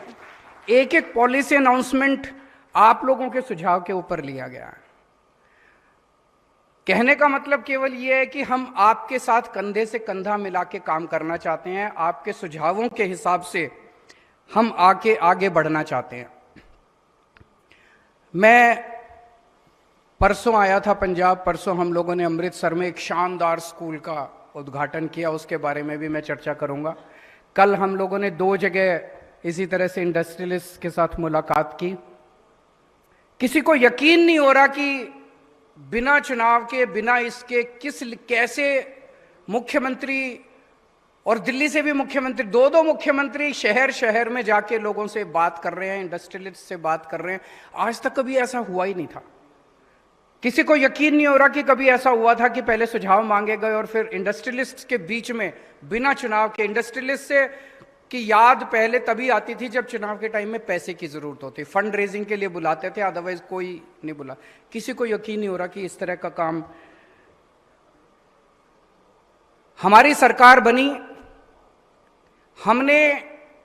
एक पॉलिसी अनाउंसमेंट आप लोगों के सुझाव के ऊपर लिया गया है। कहने का मतलब केवल यह है कि हम आपके साथ कंधे से कंधा मिला के काम करना चाहते हैं। आपके सुझावों के हिसाब से हम आगे बढ़ना चाहते हैं। मैं परसों आया था पंजाब। परसों हम लोगों ने अमृतसर में एक शानदार स्कूल का उद्घाटन किया, उसके बारे में भी मैं चर्चा करूंगा। कल हम लोगों ने 2 जगह इसी तरह से इंडस्ट्रियलिस्ट के साथ मुलाकात की। किसी को यकीन नहीं हो रहा कि बिना चुनाव के, बिना इसके कैसे मुख्यमंत्री, और दिल्ली से भी मुख्यमंत्री, 2 मुख्यमंत्री शहर शहर में जाके लोगों से बात कर रहे हैं, इंडस्ट्रियलिस्ट से बात कर रहे हैं। आज तक कभी ऐसा हुआ ही नहीं था। किसी को यकीन नहीं हो रहा कि कभी ऐसा हुआ था कि पहले सुझाव मांगे गए और फिर इंडस्ट्रियलिस्ट के बीच में बिना चुनाव के, इंडस्ट्रियलिस्ट से की याद पहले तभी आती थी जब चुनाव के टाइम में पैसे की जरूरत होती, फंड रेजिंग के लिए बुलाते थे, अदरवाइज कोई नहीं बुला। किसी को यकीन नहीं हो रहा कि इस तरह का काम। हमारी सरकार बनी, हमने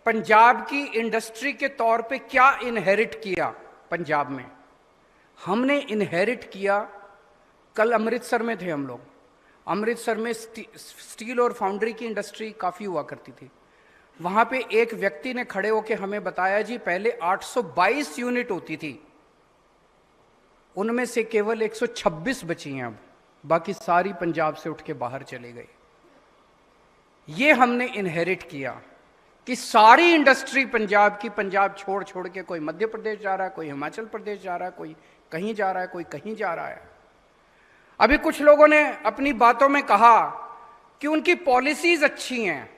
पंजाब की इंडस्ट्री के तौर पे क्या इनहेरिट किया पंजाब में? हमने इनहेरिट किया, कल अमृतसर में थे हम लोग। अमृतसर में स्टील और फाउंड्री की इंडस्ट्री काफी हुआ करती थी। वहां पे एक व्यक्ति ने खड़े होकर हमें बताया, जी पहले 822 यूनिट होती थी, उनमें से केवल 126 बची हैं अब, बाकी सारी पंजाब से उठ के बाहर चले गई। ये हमने इनहेरिट किया कि सारी इंडस्ट्री पंजाब की, पंजाब छोड़ छोड़ के कोई मध्य प्रदेश जा रहा है, कोई हिमाचल प्रदेश जा रहा है, कोई कहीं जा रहा है, कोई कहीं जा रहा है। अभी कुछ लोगों ने अपनी बातों में कहा कि उनकी पॉलिसीज अच्छी हैं।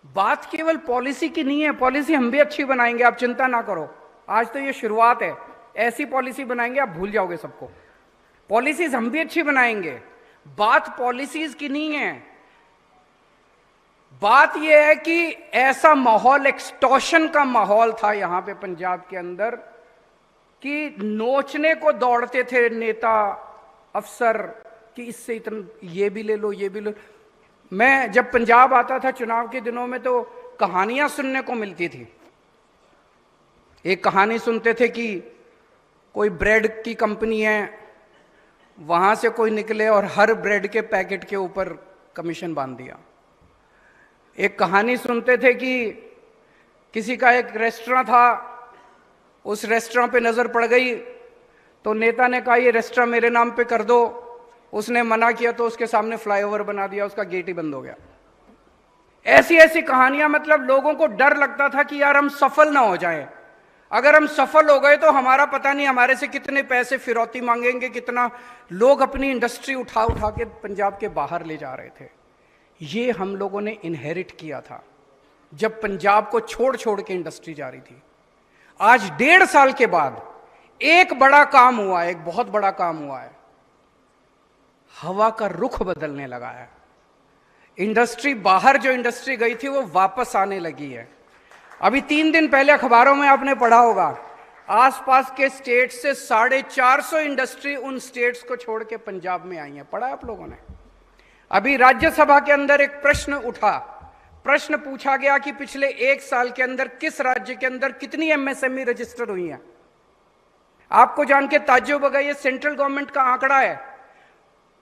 बात केवल पॉलिसी की नहीं है, पॉलिसी हम भी अच्छी बनाएंगे, आप चिंता ना करो। आज तो ये शुरुआत है, ऐसी पॉलिसी बनाएंगे आप भूल जाओगे सबको। पॉलिसीज हम भी अच्छी बनाएंगे। बात पॉलिसीज की नहीं है, बात यह है कि ऐसा माहौल, एक्सटॉर्शन का माहौल था यहां पे पंजाब के अंदर कि नोचने को दौड़ते थे नेता, अफसर कि इससे इतना ये भी ले लो, ये भी ले लो। मैं जब पंजाब आता था चुनाव के दिनों में तो कहानियां सुनने को मिलती थी। एक कहानी सुनते थे कि कोई ब्रेड की कंपनी है, वहां से कोई निकले और हर ब्रेड के पैकेट के ऊपर कमीशन बांध दिया। एक कहानी सुनते थे कि किसी का एक रेस्टोरेंट था, उस रेस्टोरेंट पे नजर पड़ गई तो नेता ने कहा ये रेस्टोरेंट मेरे नाम पे कर दो। उसने मना किया तो उसके सामने फ्लाईओवर बना दिया, उसका गेट ही बंद हो गया। ऐसी ऐसी कहानियां, मतलब लोगों को डर लगता था कि यार हम सफल ना हो जाएं। अगर हम सफल हो गए तो हमारा पता नहीं हमारे से कितने पैसे फिरौती मांगेंगे, कितना लोग अपनी इंडस्ट्री उठा उठा के पंजाब के बाहर ले जा रहे थे। ये हम लोगों ने इनहेरिट किया था जब पंजाब को छोड़ छोड़ के इंडस्ट्री जा रही थी। आज 1.5 साल के बाद एक बड़ा काम हुआ है, एक बहुत बड़ा काम हुआ है। हवा का रुख बदलने लगा है। इंडस्ट्री, बाहर जो इंडस्ट्री गई थी वो वापस आने लगी है। अभी 3 दिन पहले अखबारों में आपने पढ़ा होगा, आसपास के स्टेट से 450 इंडस्ट्री उन स्टेट्स को छोड़ के पंजाब में आई है। पढ़ा आप लोगों ने? अभी राज्यसभा के अंदर एक प्रश्न उठा, प्रश्न पूछा गया कि पिछले 1 साल के अंदर किस राज्य के अंदर कितनी एमएसएमई रजिस्टर हुई हैं। आपको जान के ताज्जुब होगा, ये सेंट्रल गवर्नमेंट का आंकड़ा है।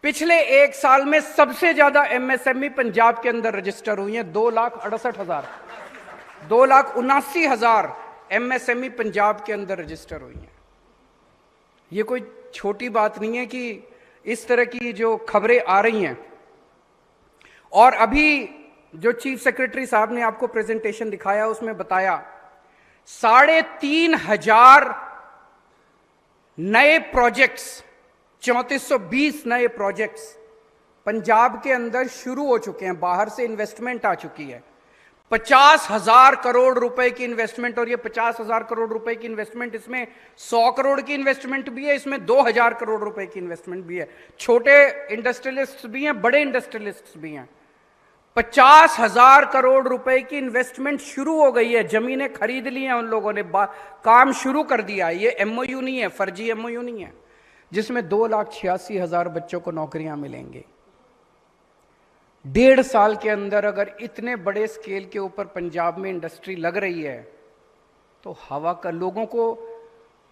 पिछले एक साल में सबसे ज्यादा एमएसएमई पंजाब के अंदर रजिस्टर हुई हैं, 2,68,000, 2,79,000 एमएसएमई पंजाब के अंदर रजिस्टर हुई हैं। ये कोई छोटी बात नहीं है कि इस तरह की जो खबरें आ रही हैं। और अभी जो चीफ सेक्रेटरी साहब ने आपको प्रेजेंटेशन दिखाया उसमें बताया 3,500 नए प्रोजेक्ट्स, 3420 नए प्रोजेक्ट्स पंजाब के अंदर शुरू हो चुके हैं, बाहर से इन्वेस्टमेंट आ चुकी है। 50,000 करोड़ रुपए की इन्वेस्टमेंट, और ये 50,000 करोड़ रुपए की इन्वेस्टमेंट, इसमें 100 करोड़ की इन्वेस्टमेंट भी है, इसमें 2,000 करोड़ रुपए की इन्वेस्टमेंट भी है। छोटे इंडस्ट्रियलिस्ट भी हैं, बड़े इंडस्ट्रियलिस्ट भी हैं। 50,000 करोड़ रुपए की इन्वेस्टमेंट शुरू हो गई है, जमीनें खरीद ली हैं उन लोगों ने, काम शुरू कर दिया है। ये एमओयू नहीं है, फर्जी एमओयू नहीं है, जिसमें 2,86,000 बच्चों को नौकरियां मिलेंगी। 1.5 साल के अंदर अगर इतने बड़े स्केल के ऊपर पंजाब में इंडस्ट्री लग रही है तो हवा का, लोगों को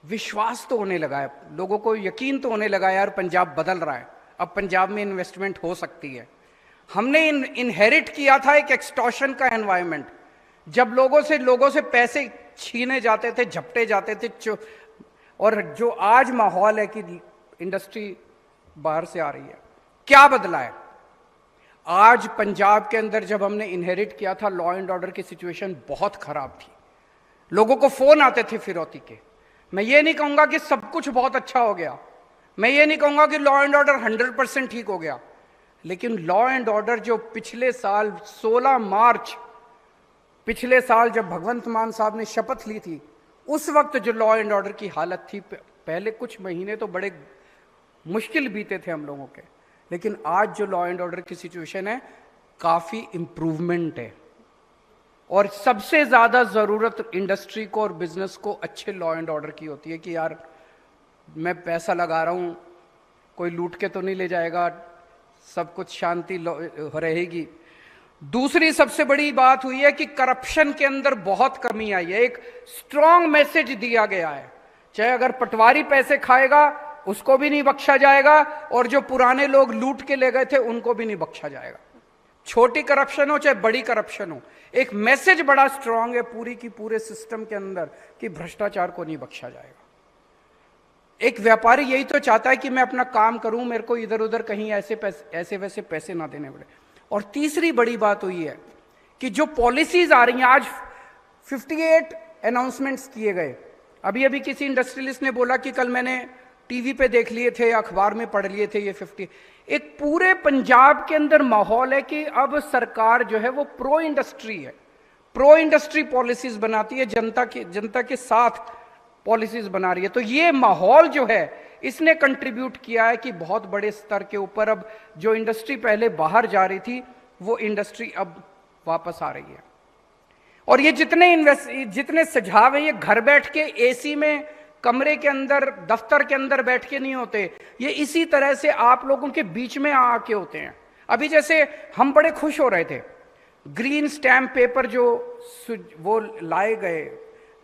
विश्वास तो होने लगा है, लोगों को यकीन तो होने लगा है, यार पंजाब बदल रहा है, अब पंजाब में इन्वेस्टमेंट हो सकती है। हमने इनहेरिट किया था एक एक्सटॉर्शन का एनवायरनमेंट, जब लोगों से पैसे छीने जाते थे, झपटे जाते थे, और जो आज माहौल है कि इंडस्ट्री बाहर से आ रही है। क्या बदला है? आज पंजाब के अंदर जब हमने इनहेरिट किया था, लॉ एंड ऑर्डर की सिचुएशन बहुत खराब थी, लोगों को फोन आते थे फिरौती के। मैं ये नहीं कहूंगा कि सब कुछ बहुत अच्छा हो गया, मैं ये नहीं कहूंगा कि लॉ एंड ऑर्डर 100% ठीक हो गया, लेकिन लॉ एंड ऑर्डर जो पिछले साल 16 मार्च पिछले साल जब भगवंत मान साहब ने शपथ ली थी, उस वक्त जो लॉ एंड ऑर्डर की हालत थी, पहले कुछ महीने तो बड़े मुश्किल बीते थे हम लोगों के, लेकिन आज जो लॉ एंड ऑर्डर की सिचुएशन है काफी इंप्रूवमेंट है। और सबसे ज्यादा जरूरत इंडस्ट्री को और बिजनेस को अच्छे लॉ एंड ऑर्डर की होती है कि यार मैं पैसा लगा रहा हूं, कोई लूट के तो नहीं ले जाएगा, सब कुछ शांति रहेगी। दूसरी सबसे बड़ी बात हुई है कि करप्शन के अंदर बहुत कमी आई है। एक स्ट्रॉन्ग मैसेज दिया गया है, चाहे अगर पटवारी पैसे खाएगा उसको भी नहीं बख्शा जाएगा, और जो पुराने लोग लूट के ले गए थे उनको भी नहीं बख्शा जाएगा। छोटी करप्शन हो चाहे बड़ी करप्शन हो, एक मैसेज बड़ा स्ट्रांग है पूरी की पूरे सिस्टम के अंदर कि भ्रष्टाचार को नहीं बख्शा जाएगा। एक व्यापारी यही तो चाहता है कि मैं अपना काम करूं, मेरे को इधर उधर कहीं ऐसे वैसे पैसे ना देने पड़े। और तीसरी बड़ी बात हुई है कि जो पॉलिसीज आ रही हैं, आज 58 अनाउंसमेंट्स किए गए। अभी किसी इंडस्ट्रियलिस्ट ने बोला कि कल मैंने टीवी पे देख लिए थे, अखबार में पढ़ लिए थे, ये 50। एक पूरे पंजाब के अंदर माहौल है कि अब सरकार जो है वो प्रो इंडस्ट्री है, प्रो इंडस्ट्री पॉलिसीज बनाती है, जनता के साथ पॉलिसीज बना रही है। तो ये माहौल जो है इसने कंट्रीब्यूट किया है कि बहुत बड़े स्तर के ऊपर अब जो इंडस्ट्री पहले बाहर जा रही थी वो इंडस्ट्री अब वापस आ रही है। और ये जितने सुझाव हैं ये घर बैठ के एसी में कमरे के अंदर दफ्तर के अंदर बैठ के नहीं होते, ये इसी तरह से आप लोगों के बीच में आके होते हैं। अभी जैसे हम बड़े खुश हो रहे थे, ग्रीन स्टैम्प पेपर जो वो लाए गए,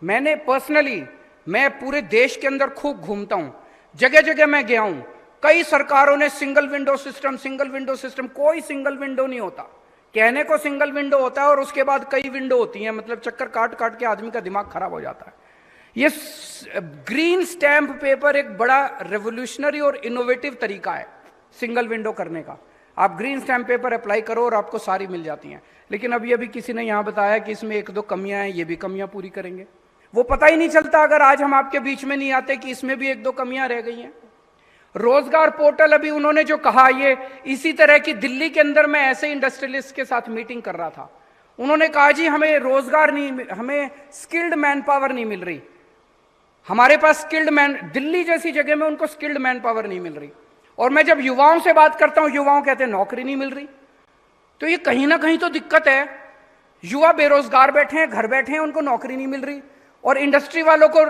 मैंने पर्सनली, मैं पूरे देश के अंदर खूब घूमता हूं, जगह जगह मैं गया हूं, कई सरकारों ने सिंगल विंडो सिस्टम, कोई सिंगल विंडो नहीं होता, कहने को सिंगल विंडो होता है और उसके बाद कई विंडो होती हैं, मतलब चक्कर काट काट के आदमी का दिमाग खराब हो जाता है। ये ग्रीन स्टैम्प पेपर एक बड़ा रेवोल्यूशनरी और इनोवेटिव तरीका है सिंगल विंडो करने का। आप ग्रीन स्टैम्प पेपर अप्लाई करो और आपको सारी मिल जाती हैं। लेकिन अभी किसी ने यहां बताया कि इसमें 1-2 कमियां हैं, ये भी कमियां पूरी करेंगे। वो पता ही नहीं चलता अगर आज हम आपके बीच में नहीं आते कि इसमें भी 1-2 कमियां रह गई हैं। रोजगार पोर्टल अभी उन्होंने जो कहा, ये इसी तरह की दिल्ली के अंदर मैं ऐसे इंडस्ट्रियलिस्ट के साथ मीटिंग कर रहा था, उन्होंने कहा जी हमें रोजगार नहीं, हमें स्किल्ड मैन पावर नहीं मिल रही, हमारे पास स्किल्ड मैन, दिल्ली जैसी जगह में उनको स्किल्ड मैन पावर नहीं मिल रही। और मैं जब युवाओं से बात करता हूं, युवाओं कहते हैं नौकरी नहीं मिल रही। तो ये कहीं ना कहीं तो दिक्कत है, युवा बेरोजगार बैठे हैं, घर बैठे हैं, उनको नौकरी नहीं मिल रही, और इंडस्ट्री वालों को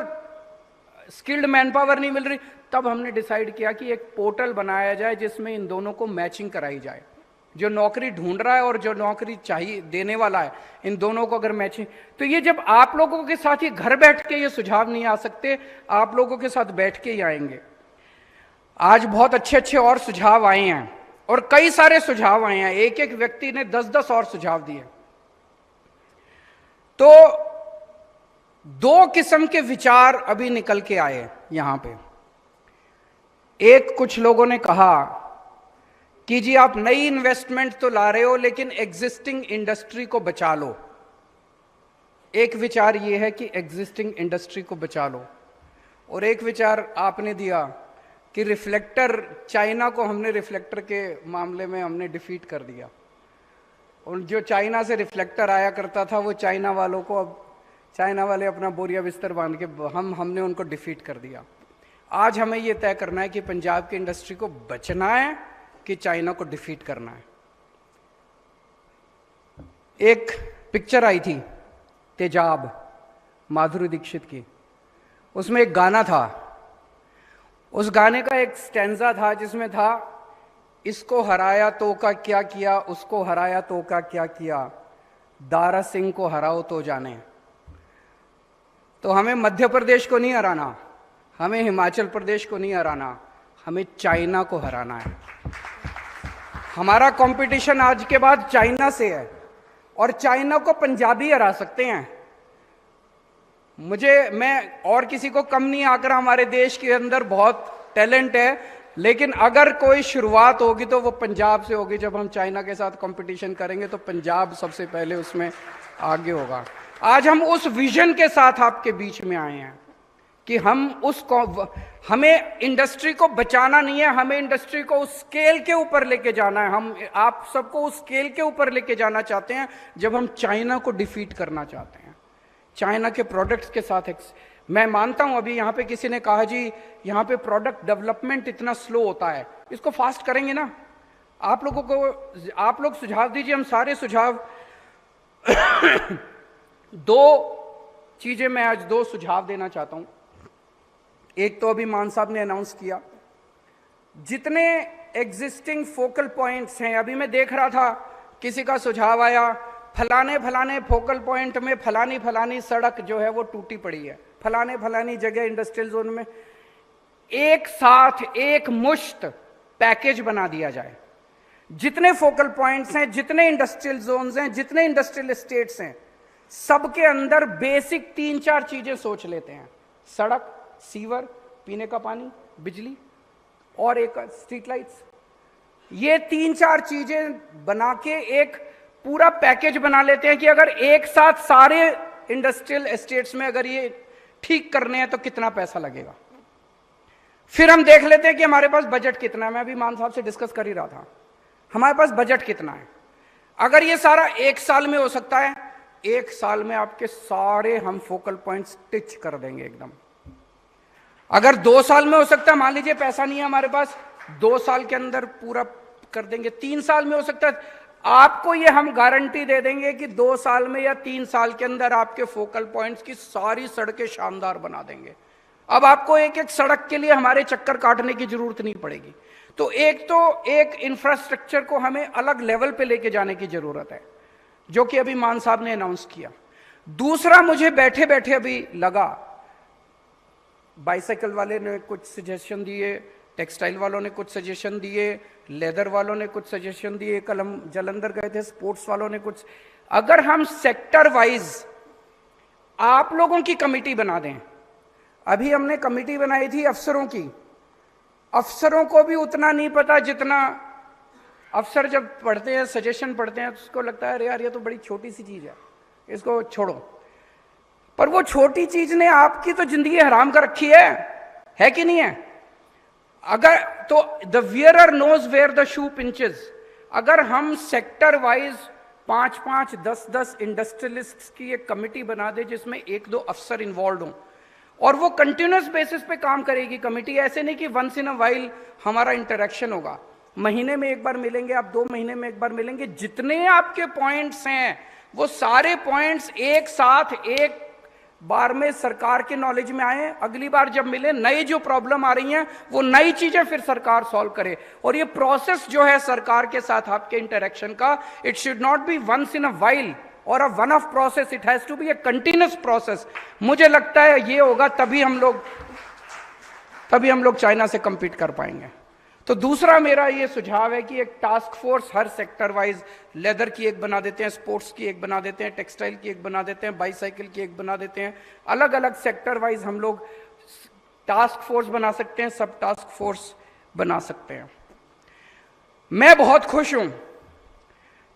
स्किल्ड मैन पावर नहीं मिल रही। तब हमने डिसाइड किया कि एक पोर्टल बनाया जाए जिसमें इन दोनों को मैचिंग कराई जाए, जो नौकरी ढूंढ रहा है और जो नौकरी चाहिए देने वाला है, इन दोनों को अगर मैचिंग, तो ये जब आप लोगों के साथ ही घर बैठ के ये सुझाव नहीं आ सकते, आप लोगों के साथ बैठ के ही आएंगे। आज बहुत अच्छे अच्छे और सुझाव आए हैं और कई सारे सुझाव आए हैं, एक एक व्यक्ति ने 10-10 और सुझाव दिए। तो दो किस्म के विचार अभी निकल के आए यहां पे। एक, कुछ लोगों ने कहा कि जी आप नई इन्वेस्टमेंट तो ला रहे हो लेकिन एग्जिस्टिंग इंडस्ट्री को बचा लो। एक विचार ये है कि एग्जिस्टिंग इंडस्ट्री को बचा लो, और एक विचार आपने दिया कि रिफ्लेक्टर, चाइना को हमने रिफ्लेक्टर के मामले में हमने डिफीट कर दिया, और जो चाइना से रिफ्लेक्टर आया करता था वो चाइना वालों को, अब चाइना वाले अपना बोरिया बिस्तर बांध के हमने उनको डिफीट कर दिया। आज हमें ये तय करना है कि पंजाब की इंडस्ट्री को बचना है कि चाइना को डिफीट करना है। एक पिक्चर आई थी तेजाब, माधुरी दीक्षित की, उसमें एक गाना था। उस गाने का एक स्टैंजा था जिसमें था, इसको हराया तो का क्या किया, उसको हराया तो का क्या किया, दारा सिंह को हराओ तो जाने। तो हमें मध्य प्रदेश को नहीं हराना, हमें हिमाचल प्रदेश को नहीं हराना, हमें चाइना को हराना है। हमारा कंपटीशन आज के बाद चाइना से है, और चाइना को पंजाबी हरा सकते हैं। मैं और किसी को कम नहीं आकर, हमारे देश के अंदर बहुत टैलेंट है, लेकिन अगर कोई शुरुआत होगी तो वो पंजाब से होगी। जब हम चाइना के साथ कंपटीशन करेंगे तो पंजाब सबसे पहले उसमें आगे होगा। आज हम उस विजन के साथ आपके बीच में आए हैं कि हमें इंडस्ट्री को बचाना नहीं है, हमें इंडस्ट्री को उस स्केल के ऊपर लेके जाना है। हम आप सबको उस स्केल के ऊपर लेके जाना चाहते हैं जब हम चाइना को डिफीट करना चाहते हैं। चाइना के प्रोडक्ट्स के साथ मैं मानता हूं, अभी यहां पे किसी ने कहा जी यहां पे प्रोडक्ट डेवलपमेंट इतना स्लो होता है, इसको फास्ट करेंगे ना। आप लोग सुझाव दीजिए, हम सारे सुझाव दो चीजें मैं आज दो सुझाव देना चाहता हूं। एक तो अभी मान साहब ने अनाउंस किया, जितने एग्जिस्टिंग फोकल पॉइंट्स हैं, अभी मैं देख रहा था किसी का सुझाव आया, फलाने फोकल पॉइंट में फलानी सड़क जो है वो टूटी पड़ी है, फलानी जगह इंडस्ट्रियल जोन में। एक साथ एक मुश्त पैकेज बना दिया जाए, जितने फोकल पॉइंट्स हैं, जितने इंडस्ट्रियल जोन्स हैं, जितने इंडस्ट्रियल एस्टेट्स हैं, सबके अंदर बेसिक 3-4 चीजें सोच लेते हैं। सड़क, सीवर, पीने का पानी, बिजली और एक स्ट्रीट लाइट्स। ये 3-4 चीजें बना के एक पूरा पैकेज बना लेते हैं कि अगर एक साथ सारे इंडस्ट्रियल एस्टेट्स में अगर ये ठीक करने हैं तो कितना पैसा लगेगा। फिर हम देख लेते हैं कि हमारे पास बजट कितना है। मैं अभी मान साहब से डिस्कस कर ही रहा था, हमारे पास बजट कितना है। अगर ये सारा 1 साल में हो सकता है, 1 साल में आपके सारे हम फोकल पॉइंट स्टिच कर देंगे एकदम। अगर 2 साल में हो सकता है, मान लीजिए पैसा नहीं है हमारे पास, 2 साल के अंदर पूरा कर देंगे। 3 साल में हो सकता है, आपको ये हम गारंटी दे देंगे कि 2 साल में या 3 साल के अंदर आपके फोकल पॉइंट्स की सारी सड़कें शानदार बना देंगे। अब आपको एक एक सड़क के लिए हमारे चक्कर काटने की जरूरत नहीं पड़ेगी। तो एक इंफ्रास्ट्रक्चर को हमें अलग लेवल पे लेके जाने की जरूरत है, जो कि अभी मान साहब ने अनाउंस किया। दूसरा, मुझे बैठे बैठे अभी लगा, बाइसाइकिल वाले ने कुछ सजेशन दिए, टेक्सटाइल वालों ने कुछ सजेशन दिए, लेदर वालों ने कुछ सजेशन दिए, कल हम जालंधर गए थे, स्पोर्ट्स वालों ने कुछ। अगर हम सेक्टर वाइज आप लोगों की कमेटी बना दें, अभी हमने कमेटी बनाई थी अफसरों की, अफसरों को भी उतना नहीं पता जितना अफसर जब पढ़ते हैं, सजेशन पढ़ते हैं, तो उसको लगता है अरे यार ये तो बड़ी छोटी सी चीज है, इसको छोड़ो। पर वो छोटी चीज ने आपकी तो जिंदगी हराम कर रखी है कि नहीं है? अगर तो the wearer knows where the shoe pinches. अगर हम सेक्टर वाइज 5-5, 10-10 इंडस्ट्रियलिस्ट्स की एक कमेटी बना दे जिसमें 1-2 अफसर इन्वॉल्व हों, और वो कंटिन्यूस बेसिस पे काम करेगी कमेटी, ऐसे नहीं कि वंस इन अ वाइल हमारा इंटरेक्शन होगा, महीने में एक बार मिलेंगे, आप 2 महीने में एक बार मिलेंगे। जितने आपके पॉइंट्स हैं वो सारे पॉइंट्स एक साथ एक बार में सरकार के नॉलेज में आए, अगली बार जब मिले, नई जो प्रॉब्लम आ रही हैं वो नई चीजें फिर सरकार सॉल्व करे। और ये प्रोसेस जो है सरकार के साथ आपके इंटरेक्शन का, it should not be once in a while or a one off process, it has to be a continuous process. मुझे लगता है ये होगा तभी हम लोग तभी हम लोग चाइना से compete कर पाएंगे। तो दूसरा मेरा ये सुझाव है कि एक task force her sector wise, leather की एक बना देते हैं, स्पोर्ट्स की एक बना देते हैं, टेक्सटाइल की एक बना देते हैं, बाईसाइकिल की एक बना देते हैं, अलग अलग सेक्टर वाइज हम लोग टास्क फोर्स बना सकते हैं, सब टास्क फोर्स बना सकते हैं। मैं बहुत खुश हूं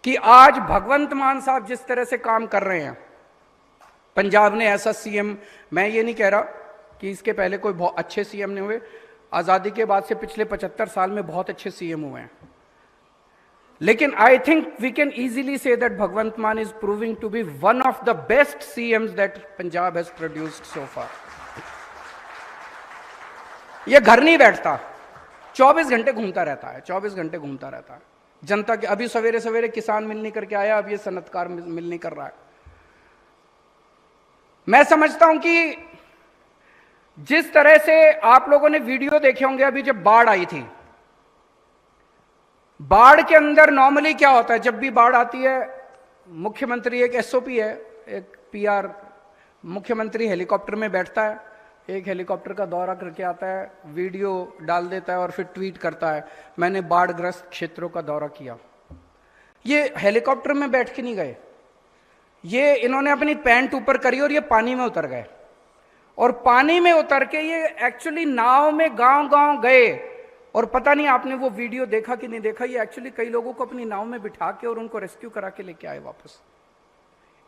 कि आज भगवंत मान साहब जिस तरह से काम कर रहे हैं, पंजाब ने ऐसा सीएम, मैं ये नहीं कह रहा कि इसके पहले कोई बहुत अच्छे सीएम नहीं हुए, आजादी के बाद से पिछले 75 साल में बहुत अच्छे सीएम हुए हैं, लेकिन I think we can easily say that Bhagwant Mann is proving to be one of the best CMs that Punjab has produced so far. ये घर नहीं बैठता, 24 घंटे घूमता रहता है, 24 घंटे घूमता रहता है जनता के। अभी सवेरे सवेरे किसान मिल नहीं करके आया, अब ये सनतकार मिल नहीं कर रहा है। मैं समझता हूं कि जिस तरह से आप लोगों ने वीडियो देखे होंगे, अभी जब बाढ़ आई थी, बाढ़ के अंदर नॉर्मली क्या होता है, जब भी बाढ़ आती है मुख्यमंत्री, एक एसओपी है, एक पीआर, मुख्यमंत्री हेलीकॉप्टर में बैठता है, एक हेलीकॉप्टर का दौरा करके आता है, वीडियो डाल देता है और फिर ट्वीट करता है मैंने बाढ़ग्रस्त क्षेत्रों का दौरा किया। ये हेलीकॉप्टर में बैठ के नहीं गए, ये इन्होंने अपनी पैंट ऊपर करी और ये पानी में उतर गए, और पानी में उतर के ये एक्चुअली नाव में गांव गांव गए, और पता नहीं आपने वो वीडियो देखा कि नहीं देखा, ये एक्चुअली कई लोगों को अपनी नाव में बिठा के और उनको रेस्क्यू करा के लेके आए वापस।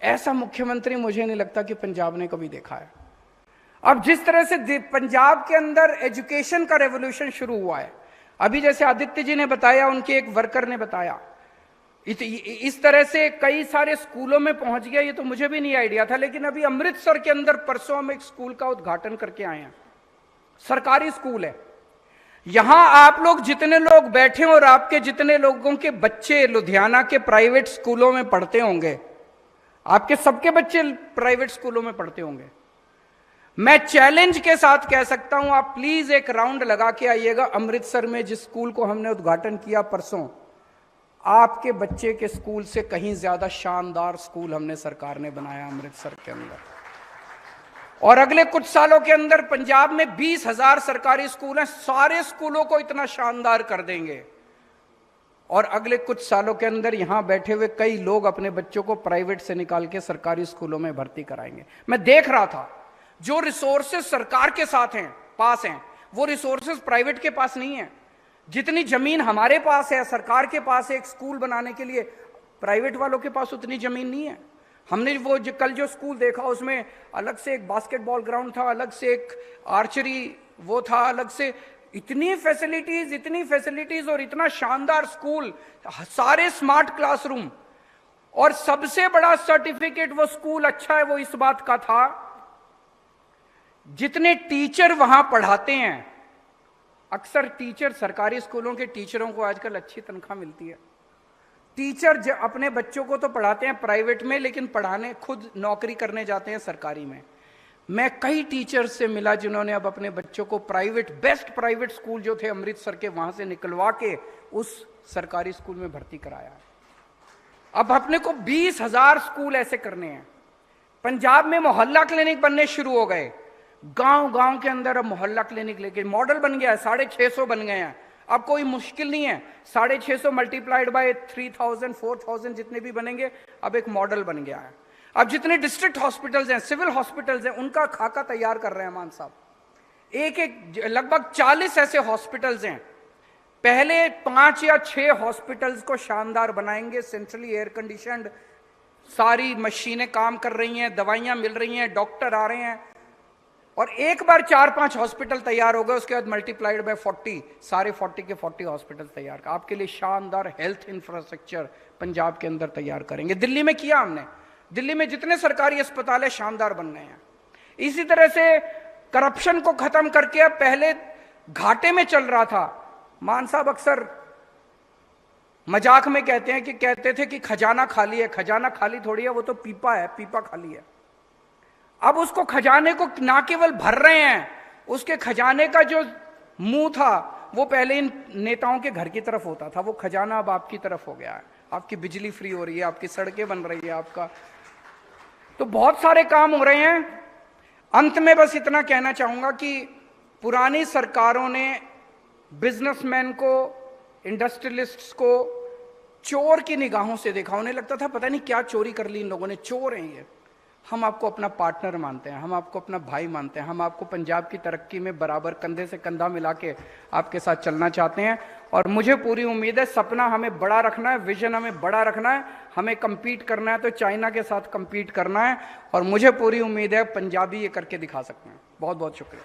ऐसा मुख्यमंत्री मुझे नहीं लगता कि पंजाब ने कभी देखा है। अब जिस तरह से पंजाब के अंदर एजुकेशन का रेवोल्यूशन शुरू हुआ है, अभी जैसे आदित्य जी ने बताया, उनके एक वर्कर ने बताया, इस तरह से कई सारे स्कूलों में पहुंच गया, ये तो मुझे भी नहीं आइडिया था। लेकिन अभी अमृतसर के अंदर परसों हम एक स्कूल का उद्घाटन करके आए हैं, सरकारी स्कूल है। यहां आप लोग जितने लोग बैठे और आपके जितने लोगों के बच्चे लुधियाना के प्राइवेट स्कूलों में पढ़ते होंगे, आपके सबके बच्चे प्राइवेट स्कूलों में पढ़ते होंगे, मैं चैलेंज के साथ कह सकता हूं, आप प्लीज एक राउंड लगा के आइएगा अमृतसर में, जिस स्कूल को हमने उद्घाटन किया परसों, आपके बच्चे के स्कूल से कहीं ज्यादा शानदार स्कूल हमने सरकार ने बनाया अमृतसर के अंदर। और अगले कुछ सालों के अंदर पंजाब में 20,000 सरकारी स्कूल हैं, सारे स्कूलों को इतना शानदार कर देंगे। और अगले कुछ सालों के अंदर यहां बैठे हुए कई लोग अपने बच्चों को प्राइवेट से निकाल के सरकारी स्कूलों में भर्ती कराएंगे। मैं देख रहा था, जो रिसोर्सेज सरकार के साथ हैं, पास हैं, वो रिसोर्सेज प्राइवेट के पास नहीं है। जितनी जमीन हमारे पास है, सरकार के पास है एक स्कूल बनाने के लिए, प्राइवेट वालों के पास उतनी जमीन नहीं है। हमने वो कल जो स्कूल देखा, उसमें अलग से एक बास्केटबॉल ग्राउंड था, अलग से एक आर्चरी वो था, अलग से इतनी फैसिलिटीज और इतना शानदार स्कूल, सारे स्मार्ट क्लासरूम, और सबसे बड़ा सर्टिफिकेट वो स्कूल अच्छा है वो इस बात का था, जितने टीचर वहां पढ़ाते हैं, अक्सर टीचर, सरकारी स्कूलों के टीचरों को आजकल अच्छी तनख्वाह मिलती है। टीचर अपने बच्चों को तो पढ़ाते हैं प्राइवेट में, लेकिन पढ़ाने खुद नौकरी करने जाते हैं सरकारी में। मैं कई टीचर्स से मिला जिन्होंने अब अपने बच्चों को प्राइवेट, बेस्ट प्राइवेट स्कूल जो थे अमृतसर के, वहां से निकलवा के उस सरकारी स्कूल में भर्ती कराया। अब अपने को 20,000 स्कूल ऐसे करने हैं। पंजाब में मोहल्ला क्लिनिक बनने शुरू हो गए, गांव गांव के अंदर अब मोहल्ला क्लिनिक लेके मॉडल बन गया है, 650 बन गए हैं। अब कोई मुश्किल नहीं है, 650 मल्टीप्लाइड बाय 3000 4000 जितने भी बनेंगे, अब एक मॉडल बन गया है। अब जितने डिस्ट्रिक्ट हॉस्पिटल्स हैं, सिविल हॉस्पिटल्स हैं, उनका खाका तैयार कर रहे हैं मान साहब। एक लगभग 40 ऐसे हॉस्पिटल्स हैं। पहले 5 या 6 हॉस्पिटल्स को शानदार बनाएंगे, सेंट्रली एयर कंडीशनड, सारी मशीनें काम कर रही हैं, दवाइयां मिल रही हैं, डॉक्टर आ रहे हैं, और एक बार 4-5 हॉस्पिटल तैयार हो गए, उसके बाद मल्टीप्लाइड बाय 40, सारे 40 के 40 हॉस्पिटल तैयार कर आपके लिए शानदार हेल्थ इंफ्रास्ट्रक्चर पंजाब के अंदर तैयार करेंगे। दिल्ली में किया हमने, दिल्ली में जितने सरकारी अस्पताल है शानदार बन गए हैं। इसी तरह से करप्शन को खत्म करके, अब पहले घाटे में चल रहा था, मान साहब अक्सर मजाक में कहते थे कि खजाना खाली है। खजाना खाली थोड़ी है, वो तो पीपा है, पीपा खाली है। अब उसको खजाने को ना केवल भर रहे हैं, उसके खजाने का जो मुंह था वो पहले इन नेताओं के घर की तरफ होता था, वो खजाना अब आपकी तरफ हो गया है। आपकी बिजली फ्री हो रही है, आपकी सड़कें बन रही है, आपका तो बहुत सारे काम हो रहे हैं। अंत में बस इतना कहना चाहूंगा कि पुरानी सरकारों ने बिजनेसमैन को, इंडस्ट्रियलिस्ट्स को चोर की निगाहों से देखा। उन्हें लगता था पता नहीं क्या चोरी कर ली इन लोगों ने, चोर हैं ये। हम आपको अपना पार्टनर मानते हैं, हम आपको अपना भाई मानते हैं, हम आपको पंजाब की तरक्की में बराबर कंधे से कंधा मिला के आपके साथ चलना चाहते हैं। और मुझे पूरी उम्मीद है, सपना हमें बड़ा रखना है, विजन हमें बड़ा रखना है, हमें compete करना है तो चाइना के साथ compete करना है। और मुझे पूरी उम्मीद है पंजाबी ये करके दिखा सकते हैं। बहुत बहुत शुक्रिया।